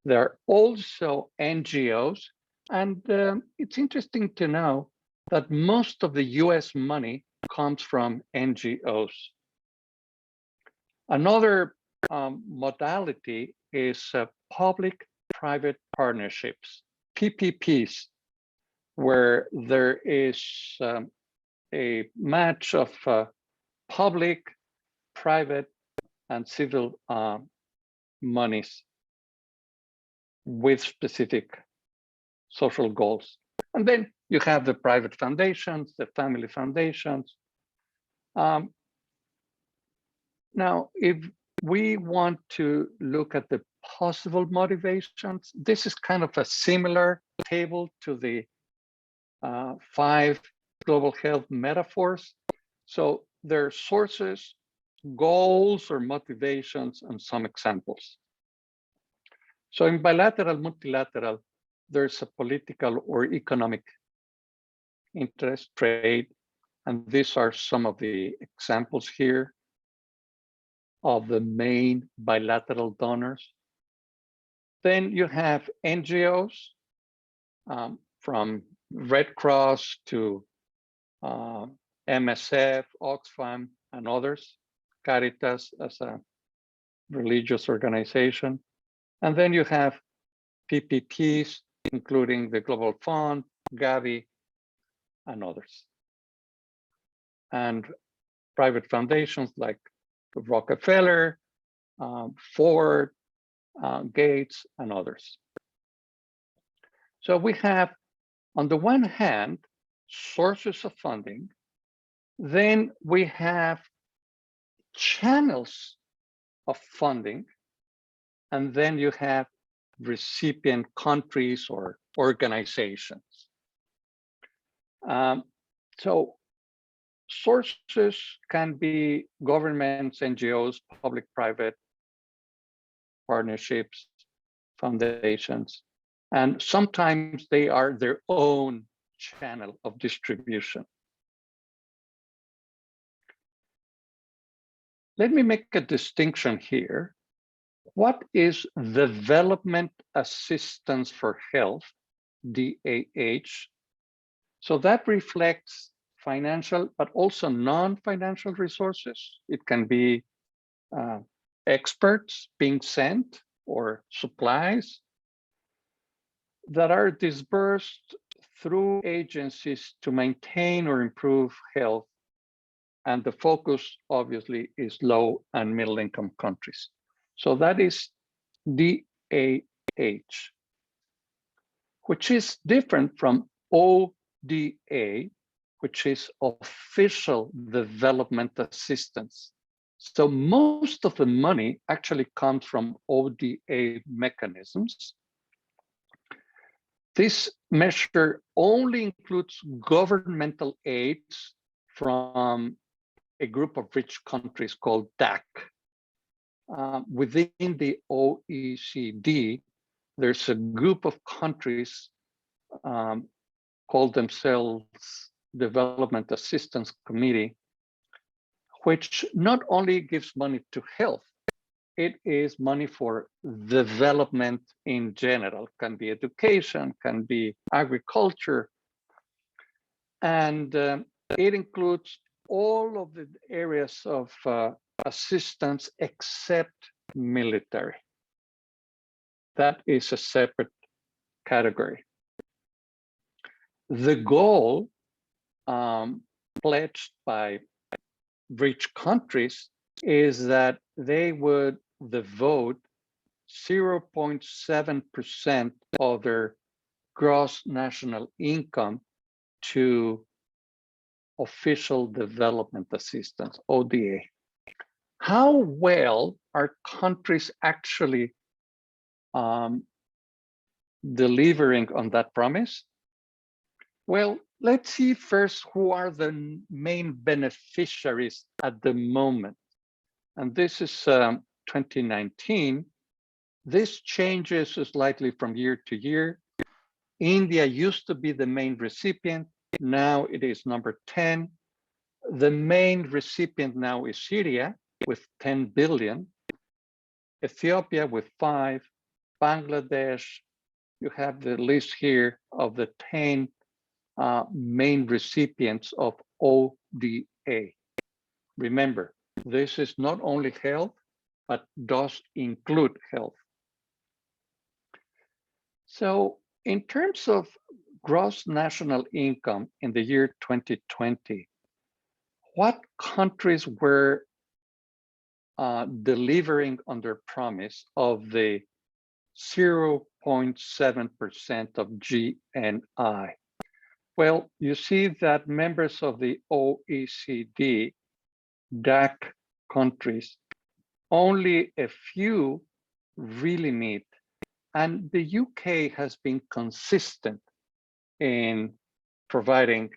There are also NGOs, and it's interesting to know that most of the US money comes from NGOs. Another modality is public-private partnerships, PPPs, where there is a match of public, private, and civil monies with specific social goals. And then you have the private foundations, the family foundations. Now, if we want to look at the possible motivations, this is kind of a similar table to the 5 global health metaphors. So there are sources, goals or motivations, and some examples. So in bilateral, multilateral, there's a political or economic interest, trade, and these are some of the examples here of the main bilateral donors. Then you have NGOs, from Red Cross to MSF, Oxfam, and others, Caritas as a religious organization. And then you have PPPs, including the Global Fund, Gavi, and others. And private foundations like Rockefeller, Ford, Gates, and others. So we have, on the one hand, sources of funding. Then we have channels of funding. And then you have recipient countries or organizations. So sources can be governments, NGOs, public-private partnerships, foundations, and sometimes they are their own channel of distribution. Let me make a distinction here. What is development assistance for health, DAH? So that reflects financial, but also non-financial resources. It can be experts being sent or supplies that are disbursed through agencies to maintain or improve health. And the focus obviously is low and middle income countries. So that is DAH, which is different from ODA, which is official development assistance. So most of the money actually comes from ODA mechanisms. This measure only includes governmental aids from a group of rich countries called DAC. Within the OECD, there's a group of countries called themselves Development Assistance Committee, which not only gives money to health, it is money for development in general. Can be education, can be agriculture, and it includes all of the areas of assistance except military. That is a separate category. The goal pledged by rich countries is that they would devote 0.7% of their gross national income to official development assistance, ODA. How well are countries actually delivering on that promise? Well, let's see first who are the main beneficiaries at the moment. And this is 2019. This changes slightly from year to year. India used to be the main recipient. Now it is number 10. The main recipient now is Syria with 10 billion. Ethiopia with 5. Bangladesh, you have the list here of the 10 main recipients of ODA. Remember, this is not only health, but does include health. So in terms of gross national income in the year 2020, what countries were delivering on their promise of the 0.7% of GNI? Well, you see that members of the OECD, DAC countries, only a few really meet. And the UK has been consistent in providing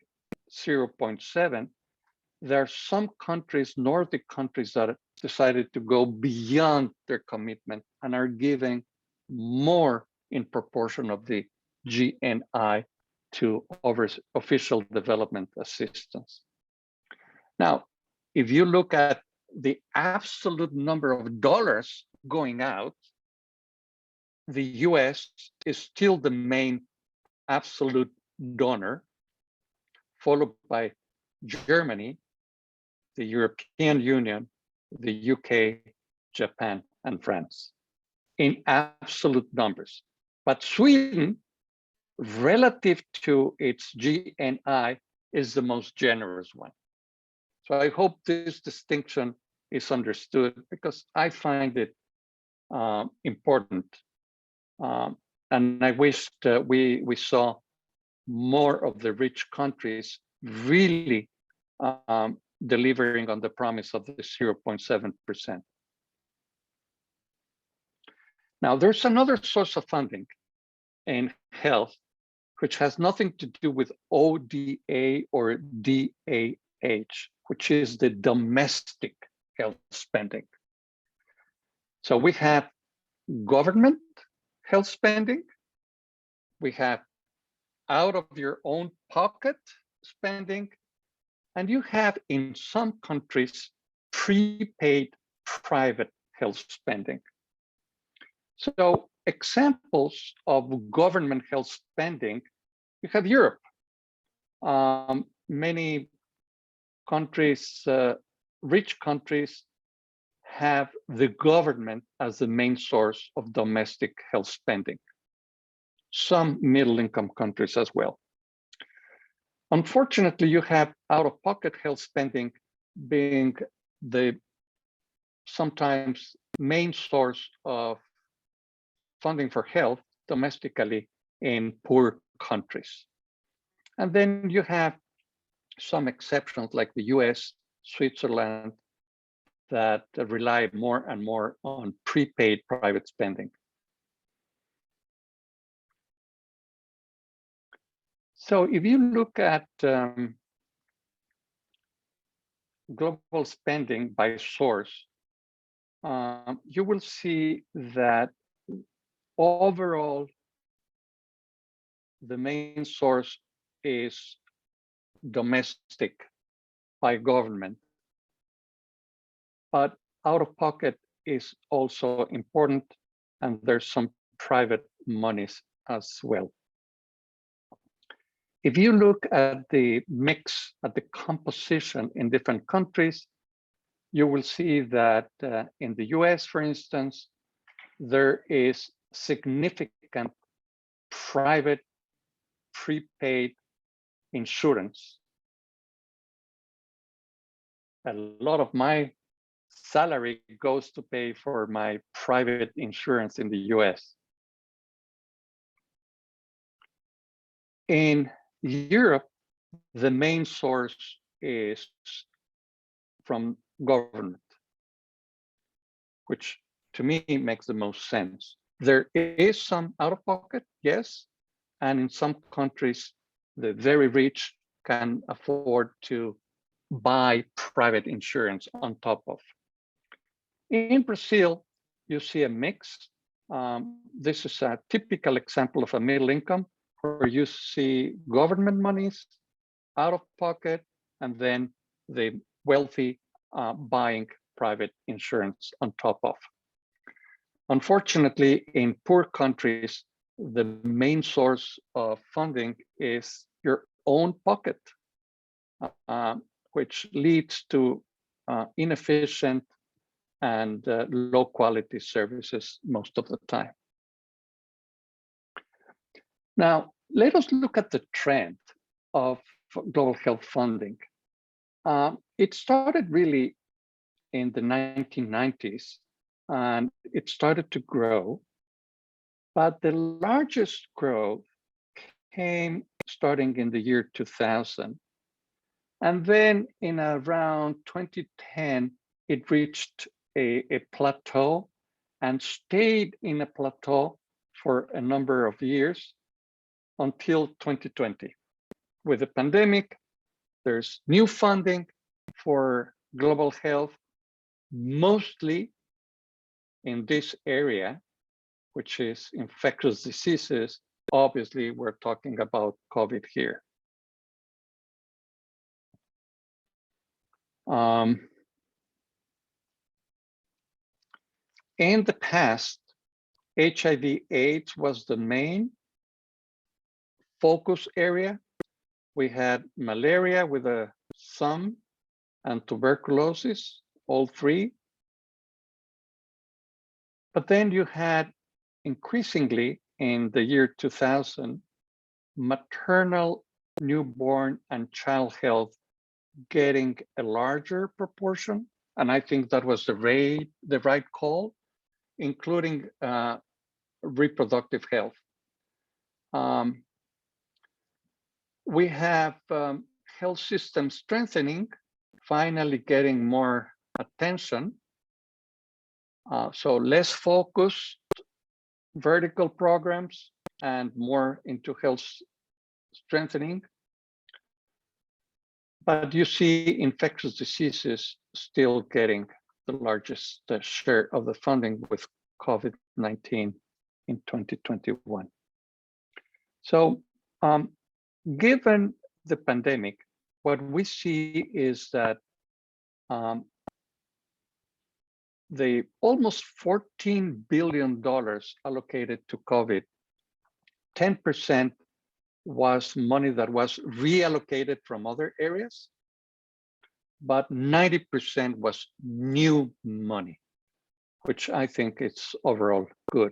0.7. There are some countries, Nordic countries, that decided to go beyond their commitment and are giving more in proportion of the GNI to official development assistance. Now, if you look at the absolute number of dollars going out, the US is still the main absolute donor, followed by Germany, the European Union, the UK, Japan, and France in absolute numbers. But Sweden, relative to its GNI, is the most generous one. So I hope this distinction is understood because I find it important. And I wished we saw more of the rich countries really delivering on the promise of the 0.7%. Now, there's another source of funding in health, which has nothing to do with ODA or DAH, which is the domestic health spending. So we have government health spending, we have out of your own pocket spending, and you have in some countries prepaid private health spending. So examples of government health spending, you have Europe. Many countries, rich countries, have the government as the main source of domestic health spending. Some middle-income countries as well. Unfortunately, you have out-of-pocket health spending being the sometimes main source of funding for health domestically in poor countries. And then you have some exceptions like the US, Switzerland, that rely more and more on prepaid private spending. So if you look at global spending by source, you will see that overall, the main source is domestic by government, but out-of-pocket is also important, and there's some private monies as well. If you look at the mix, at the composition in different countries, you will see that in the US, for instance, there is significant private prepaid insurance. A lot of my salary goes to pay for my private insurance in the US. In Europe, the main source is from government, which to me makes the most sense. There is some out-of-pocket, yes, and in some countries, the very rich can afford to buy private insurance on top of. In Brazil, you see a mix. This is a typical example of a middle income where you see government monies out of pocket and then the wealthy buying private insurance on top of. Unfortunately, in poor countries, the main source of funding is your own pocket, which leads to inefficient and low quality services most of the time. Now, let us look at the trend of global health funding. It started really in the 1990s, and it started to grow, but the largest growth came starting in the year 2000. And then in around 2010, it reached a plateau and stayed in a plateau for a number of years until 2020. With the pandemic, there's new funding for global health, mostly in this area, which is infectious diseases. Obviously, we're talking about COVID here. In the past, HIV/AIDS was the main focus area. We had malaria with some and tuberculosis, all three. But then you had increasingly in the year 2000, maternal newborn and child health getting a larger proportion, and I think that was the right call, including reproductive health. We have health system strengthening finally getting more attention. So less focused vertical programs and more into health strengthening. But you see infectious diseases still getting the largest share of the funding with COVID-19 in 2021. So given the pandemic, what we see is that the almost $14 billion allocated to COVID, 10% was money that was reallocated from other areas, but 90% was new money, which I think is overall good.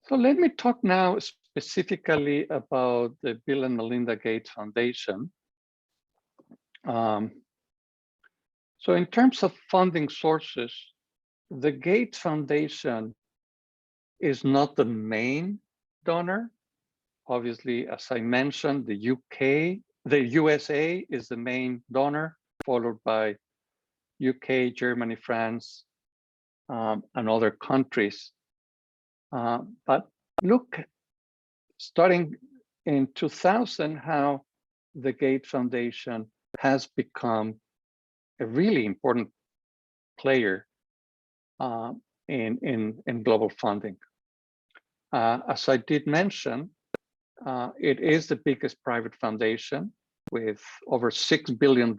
So let me talk now specifically about the Bill and Melinda Gates Foundation. So in terms of funding sources, the Gates Foundation is not the main donor. Obviously, as I mentioned, the USA is the main donor, followed by UK, Germany, France, and other countries. But look, starting in 2000, how the Gates Foundation has become a really important player in global funding. As I did mention, it is the biggest private foundation with over $6 billion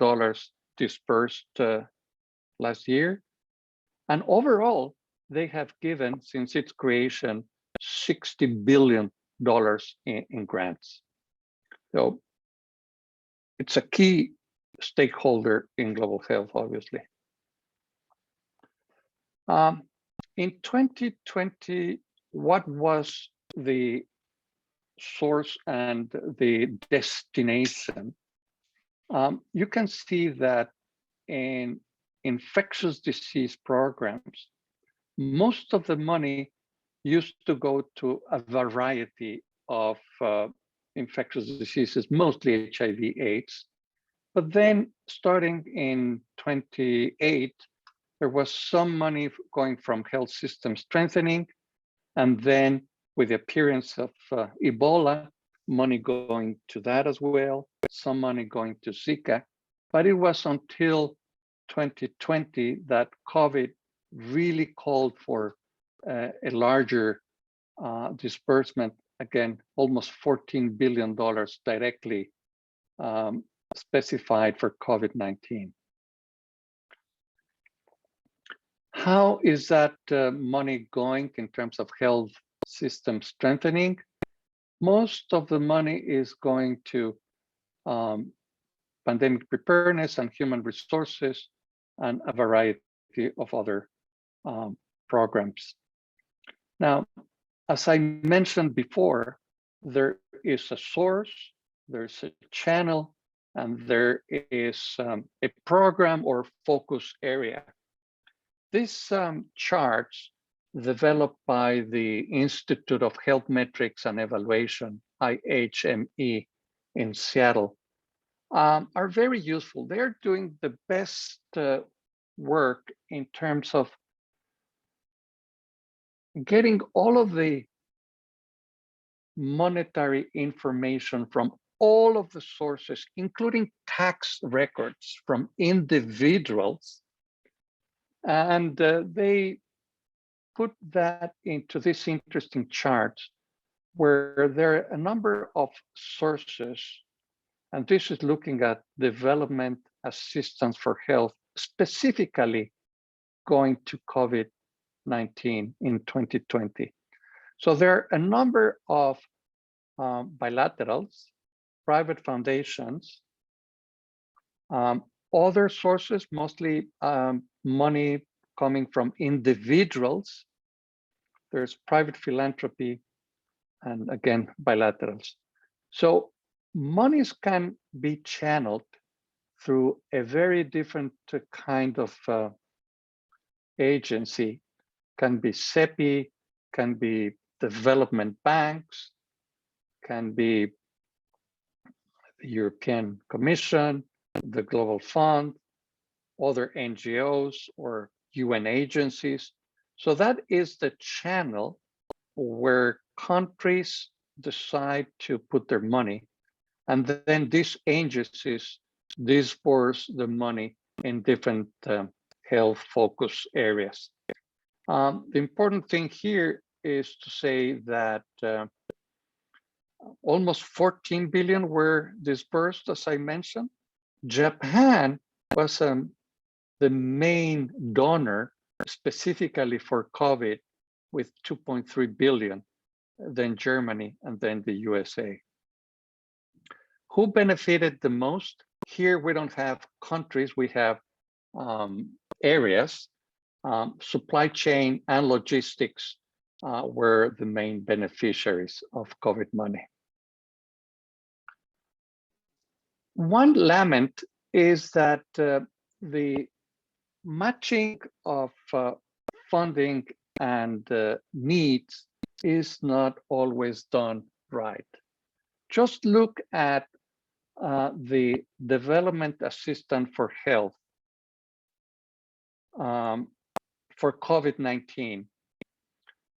dispersed last year. And overall, they have given, since its creation, $60 billion in grants. So it's a key stakeholder in global health, obviously. In 2020, what was the source and the destination? You can see that in infectious disease programs, most of the money used to go to a variety of infectious diseases, mostly HIV/AIDS. But then starting in 28, there was some money going from health system strengthening, and then with the appearance of Ebola, money going to that as well, some money going to Zika. But it was until 2020 that COVID really called for a larger disbursement, again, almost $14 billion directly specified for COVID-19. How is that money going in terms of health system strengthening? Most of the money is going to pandemic preparedness and human resources and a variety of other programs. Now, as I mentioned before, there is a source, there's a channel, and there is a program or focus area. This charts developed by the Institute of Health Metrics and Evaluation, IHME, in Seattle, are very useful. They're doing the best work in terms of getting all of the monetary information from all of the sources, including tax records from individuals. And they put that into this interesting chart where there are a number of sources, and this is looking at development assistance for health, specifically going to COVID-19 in 2020. So there are a number of bilaterals, private foundations, other sources, mostly money coming from individuals. There's private philanthropy, and again, bilaterals. So monies can be channeled through a very different kind of agency. Can be CEPI, can be development banks, can be the European Commission, the Global Fund, other NGOs or UN agencies. So that is the channel where countries decide to put their money, and then these agencies disperse the money in different health focus areas. The important thing here is to say that almost 14 billion were disbursed, as I mentioned. Japan was the main donor specifically for COVID with 2.3 billion, then Germany, and then the USA. Who benefited the most? Here we don't have countries, we have areas. Supply chain and logistics were the main beneficiaries of COVID money. One lament is that the matching of funding and needs is not always done right. Just look at the development assistance for health for COVID-19.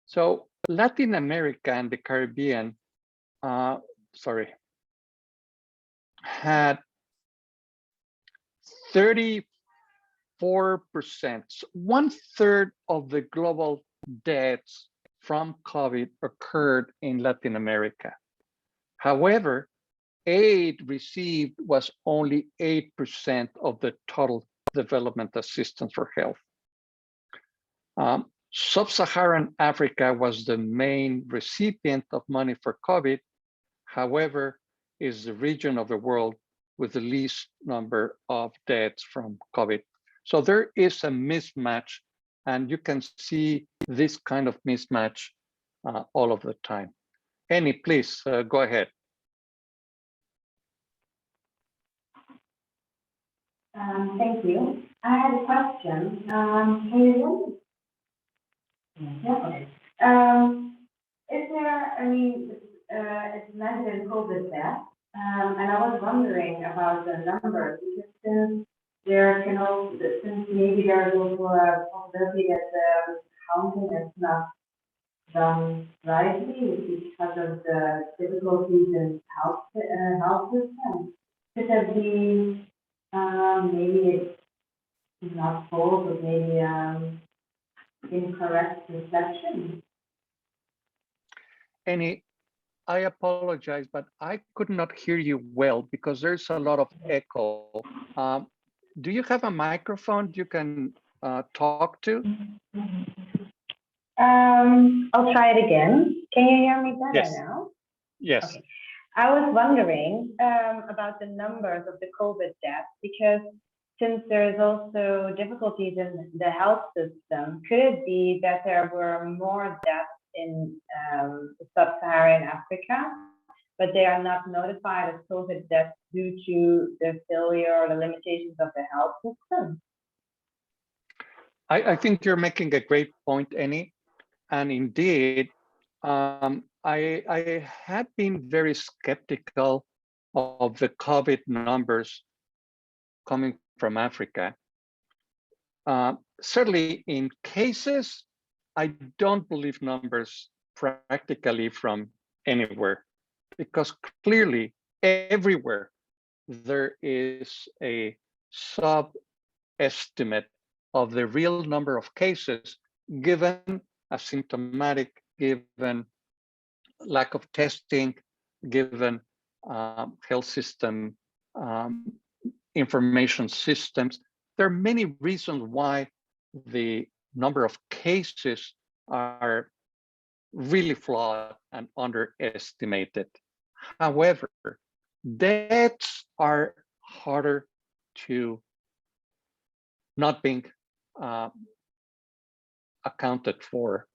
So Latin America and the Caribbean, had 34%, 1/3 of the global deaths from COVID occurred in Latin America. However, aid received was only 8% of the total development assistance for health. Sub-Saharan Africa was the main recipient of money for COVID, however, is the region of the world with the least number of deaths from COVID. So there is a mismatch, and you can see this kind of mismatch all of the time. Annie, please go ahead. Thank you. I had a question. Can you hear me? Yeah, okay. Is there, I mean, it's mentioned COVID death, and I was wondering about the numbers, because since there can also, since maybe there's also a possibility that the counting is not done rightly because of the difficulties in health system. Could that be maybe it's not false, but maybe incorrect perception? Annie, I apologize, but I could not hear you well because there's a lot of echo. Do you have a microphone you can talk to? I'll try it again. Can you hear me better now? Yes. Okay. I was wondering about the numbers of the COVID deaths, because since there's also difficulties in the health system, could it be that there were more deaths in sub-Saharan Africa, but they are not notified as COVID deaths due to the failure or the limitations of the health system? I think you're making a great point, Annie. And indeed, I had been very skeptical of the COVID numbers coming from Africa. Certainly in cases, I don't believe numbers practically from anywhere, because clearly everywhere there is a sub-estimate of the real number of cases given asymptomatic, given lack of testing, given health system information systems. There are many reasons why the number of cases are really flawed and underestimated. However, deaths are harder to not being accounted for.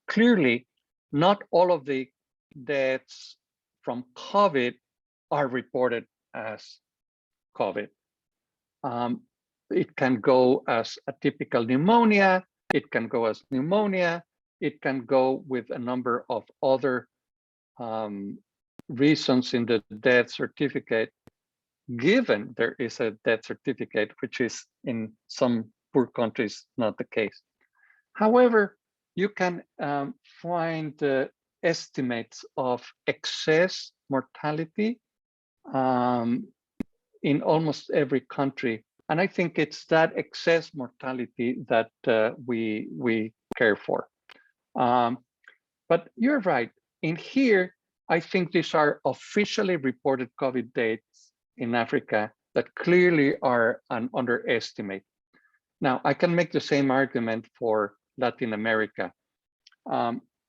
Clearly, not all of the deaths from COVID are reported as COVID. It can go as a typical pneumonia, it can go as pneumonia, it can go with a number of other reasons in the death certificate, given there is a death certificate, which is in some poor countries not the case. However, you can find estimates of excess mortality in almost every country. And I think it's that excess mortality that we care for. But you're right. In here, I think these are officially reported COVID dates in Africa that clearly are an underestimate. Now, I can make the same argument for Latin America.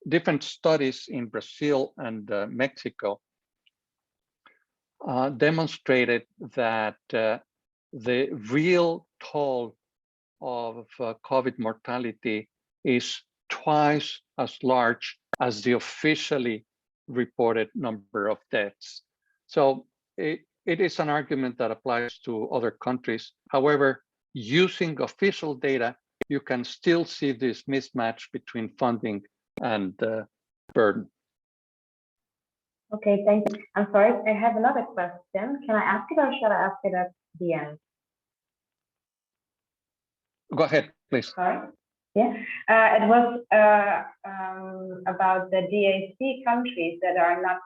Different studies in Brazil and Mexico demonstrated that the real toll of COVID mortality is twice as large as the officially reported number of deaths. So it is an argument that applies to other countries. However, using official data, you can still see this mismatch between funding and burden. Okay, thank you. I'm sorry, I have another question. Can I ask it or should I ask it at the end? Go ahead, please. Sorry. Yeah, it was about the DAC countries that are not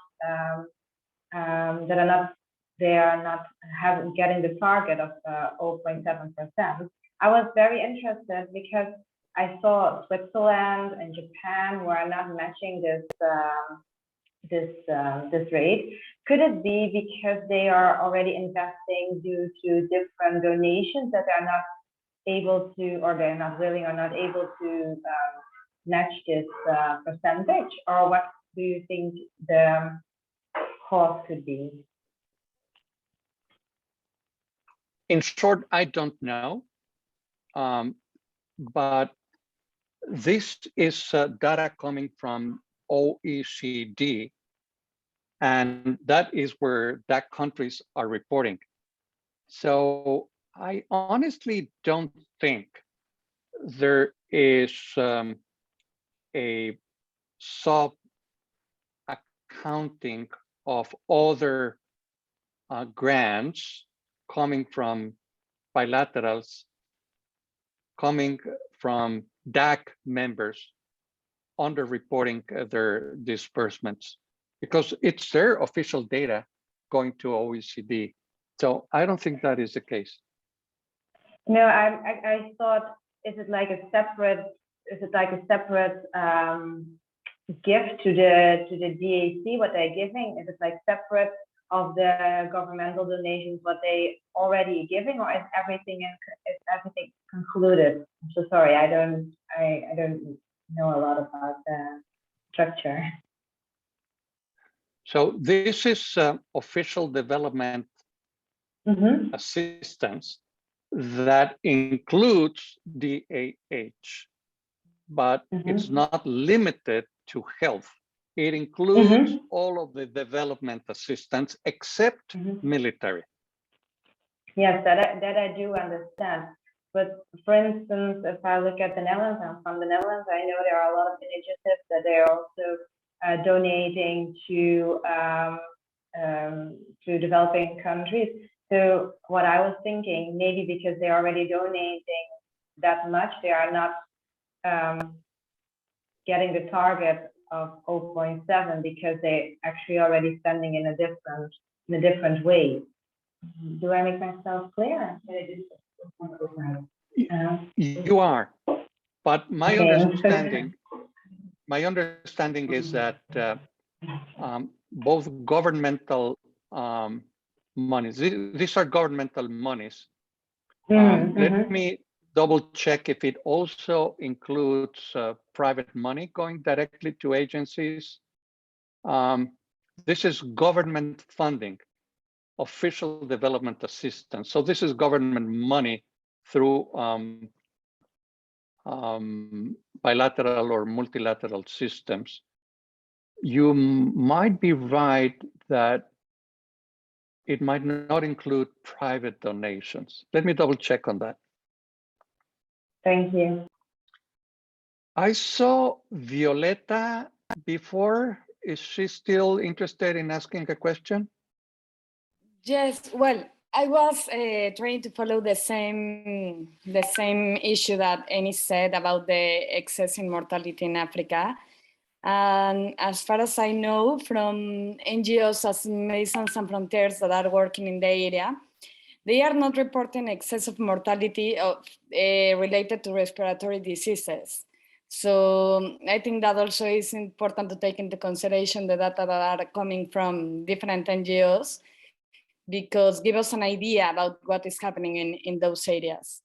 getting the target of 0.7%. I was very interested because I saw Switzerland and Japan were not matching this rate. Could it be because they are already investing due to different donations that are not able to, or they're not willing or not able to match this percentage? Or what do you think the cause could be? In short, I don't know, but this is data coming from OECD, and that is where DAC countries are reporting. So I honestly don't think there is a sub-accounting of other grants coming from bilaterals, coming from DAC members underreporting their disbursements, because it's their official data going to OECD. So I don't think that is the case. No, I thought, is it like a separate gift to the DAC, what they're giving? Is it like separate of the governmental donations, what they already giving, or is everything concluded? I'm so sorry, I don't know a lot about the structure. So this is official development assistance that includes DAH, but it's not limited to health. It includes all of the development assistance except military. Yes, that I do understand. But for instance, if I look at the Netherlands, I'm from the Netherlands, I know there are a lot of initiatives that they're also donating to developing countries. So what I was thinking, maybe because they're already donating that much, they are not getting the target of 0.7 because they actually already spending in a different way. Do I make myself clear? You are, but my understanding is that both governmental monies, these are governmental monies. Let me double check if it also includes private money going directly to agencies. This is government funding, official development assistance. So this is government money through bilateral or multilateral systems. you might be right that it might not include private donations. Let me double check on that. Thank you. I saw Violeta before. Is she still interested in asking a question? Yes, well, I was trying to follow the same issue that Annie said about the excess in mortality in Africa. And as far as I know, from NGOs as Medicine Sans Frontières that are working in the area, they are not reporting excessive mortality related to respiratory diseases. So I think that also is important to take into consideration the data that are coming from different NGOs, because give us an idea about what is happening in those areas.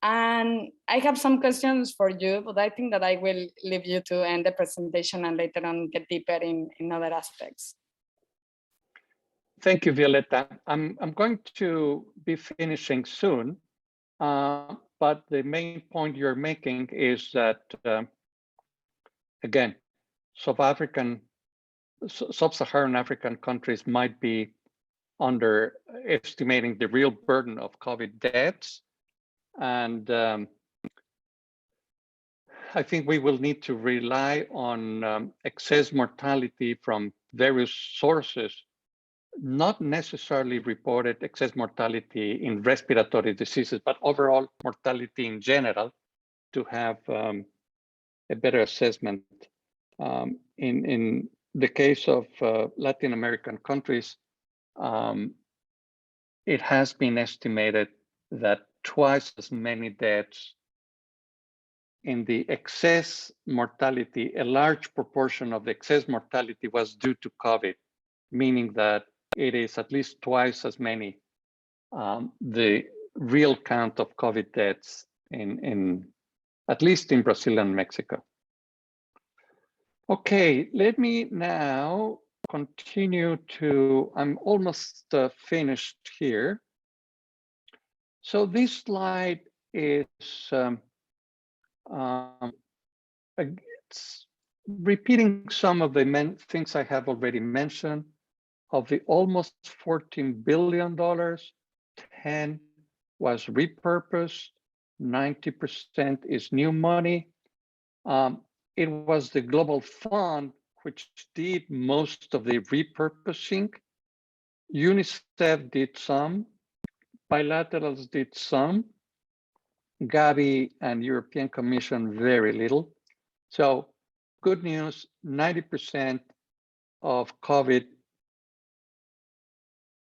And I have some questions for you, but I think that I will leave you to end the presentation and later on get deeper in other aspects. Thank you, Violeta. I'm going to be finishing soon, but the main point you're making is that, again, sub-Saharan African countries might be underestimating the real burden of COVID deaths. And I think we will need to rely on excess mortality from various sources, not necessarily reported excess mortality in respiratory diseases, but overall mortality in general, to have a better assessment. In the case of Latin American countries, it has been estimated that twice as many deaths in the excess mortality, a large proportion of the excess mortality was due to COVID, meaning that it is at least twice as many the real count of COVID deaths in at least in Brazil and Mexico. Okay, let me now continue to, I'm almost finished here. So this slide is it's repeating some of the things I have already mentioned. Of the almost $14 billion, 10 was repurposed, 90% is new money. It was the Global Fund which did most of the repurposing. UNICEF did some, bilaterals did some, Gavi and European Commission very little. So good news, 90% of COVID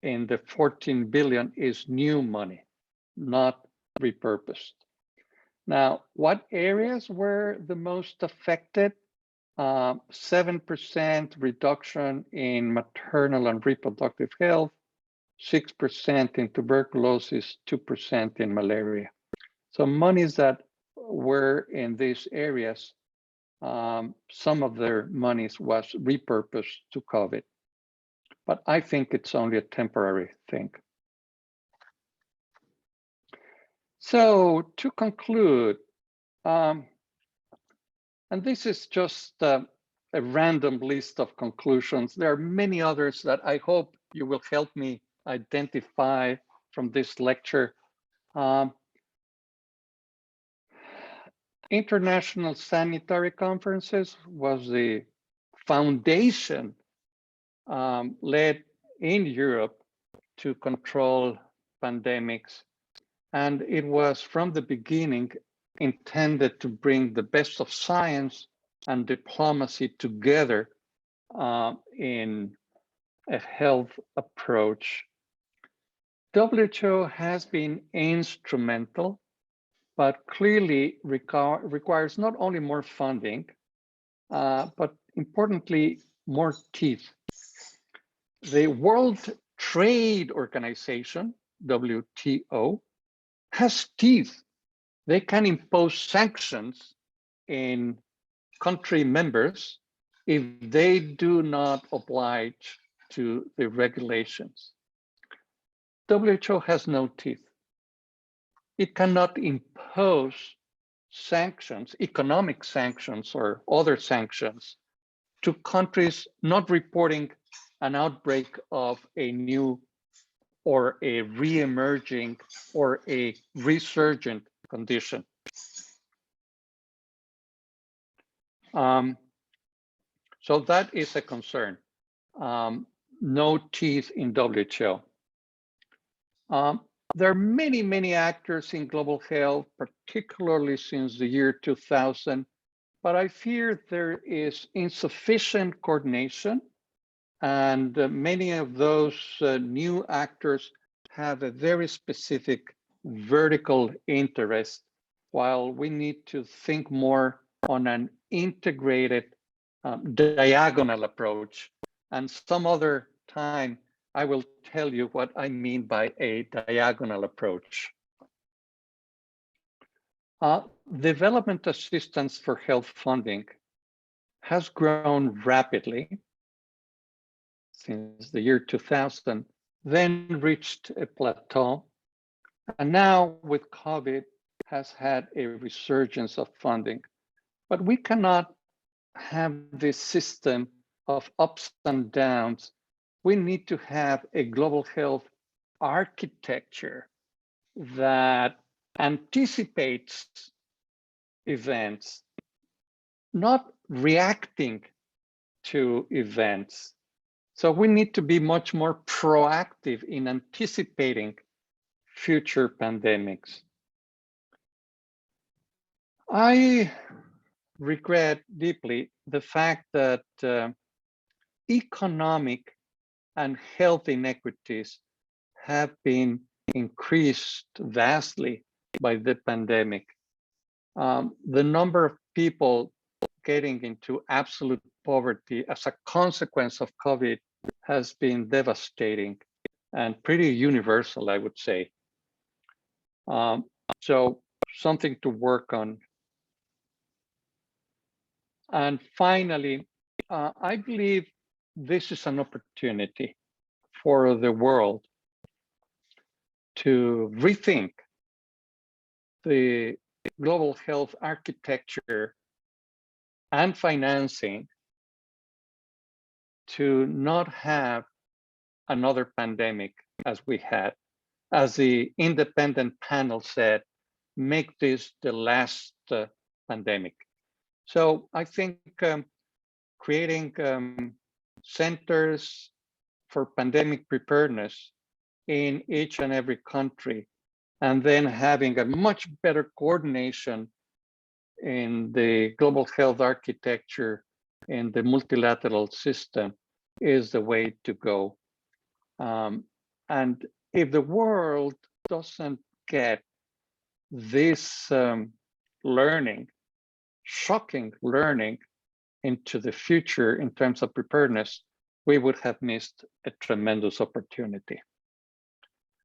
in the 14 billion is new money, not repurposed. Now, what areas were the most affected? 7% reduction in maternal and reproductive health, 6% in tuberculosis, 2% in malaria. So monies that were in these areas, some of their monies was repurposed to COVID. But I think it's only a temporary thing. So to conclude, and this is just a random list of conclusions. There are many others that I hope you will help me identify from this lecture. International sanitary conferences was the foundation led in Europe to control pandemics. And it was from the beginning intended to bring the best of science and diplomacy together in a health approach. WHO has been instrumental, but clearly requires not only more funding, but importantly, more teeth. The World Trade Organization, WTO, has teeth. They can impose sanctions in country members if they do not oblige to the regulations. WHO has no teeth. It cannot impose sanctions, economic sanctions or other sanctions to countries not reporting an outbreak of a new or a re-emerging or a resurgent condition. So that is a concern. No teeth in WHO. There are many, many actors in global health, particularly since the year 2000, but I fear there is insufficient coordination, and many of those new actors have a very specific vertical interest, while we need to think more on an integrated diagonal approach. And some other time, I will tell you what I mean by a diagonal approach. Development assistance for health funding has grown rapidly since the year 2000, then reached a plateau, and now with COVID has had a resurgence of funding. But we cannot have this system of ups and downs. We need to have a global health architecture that anticipates events, not reacting to events. So we need to be much more proactive in anticipating future pandemics. I regret deeply the fact that economic and health inequities have been increased vastly by the pandemic. The number of people getting into absolute poverty as a consequence of COVID has been devastating and pretty universal, I would say. So something to work on. And finally, I believe this is an opportunity for the world to rethink the global health architecture and financing to not have another pandemic as we had. As the independent panel said, make this the last pandemic. So I think creating centers for pandemic preparedness in each and every country, and then having a much better coordination in the global health architecture in the multilateral system is the way to go. And if the world doesn't get this learning, shocking learning into the future in terms of preparedness, we would have missed a tremendous opportunity.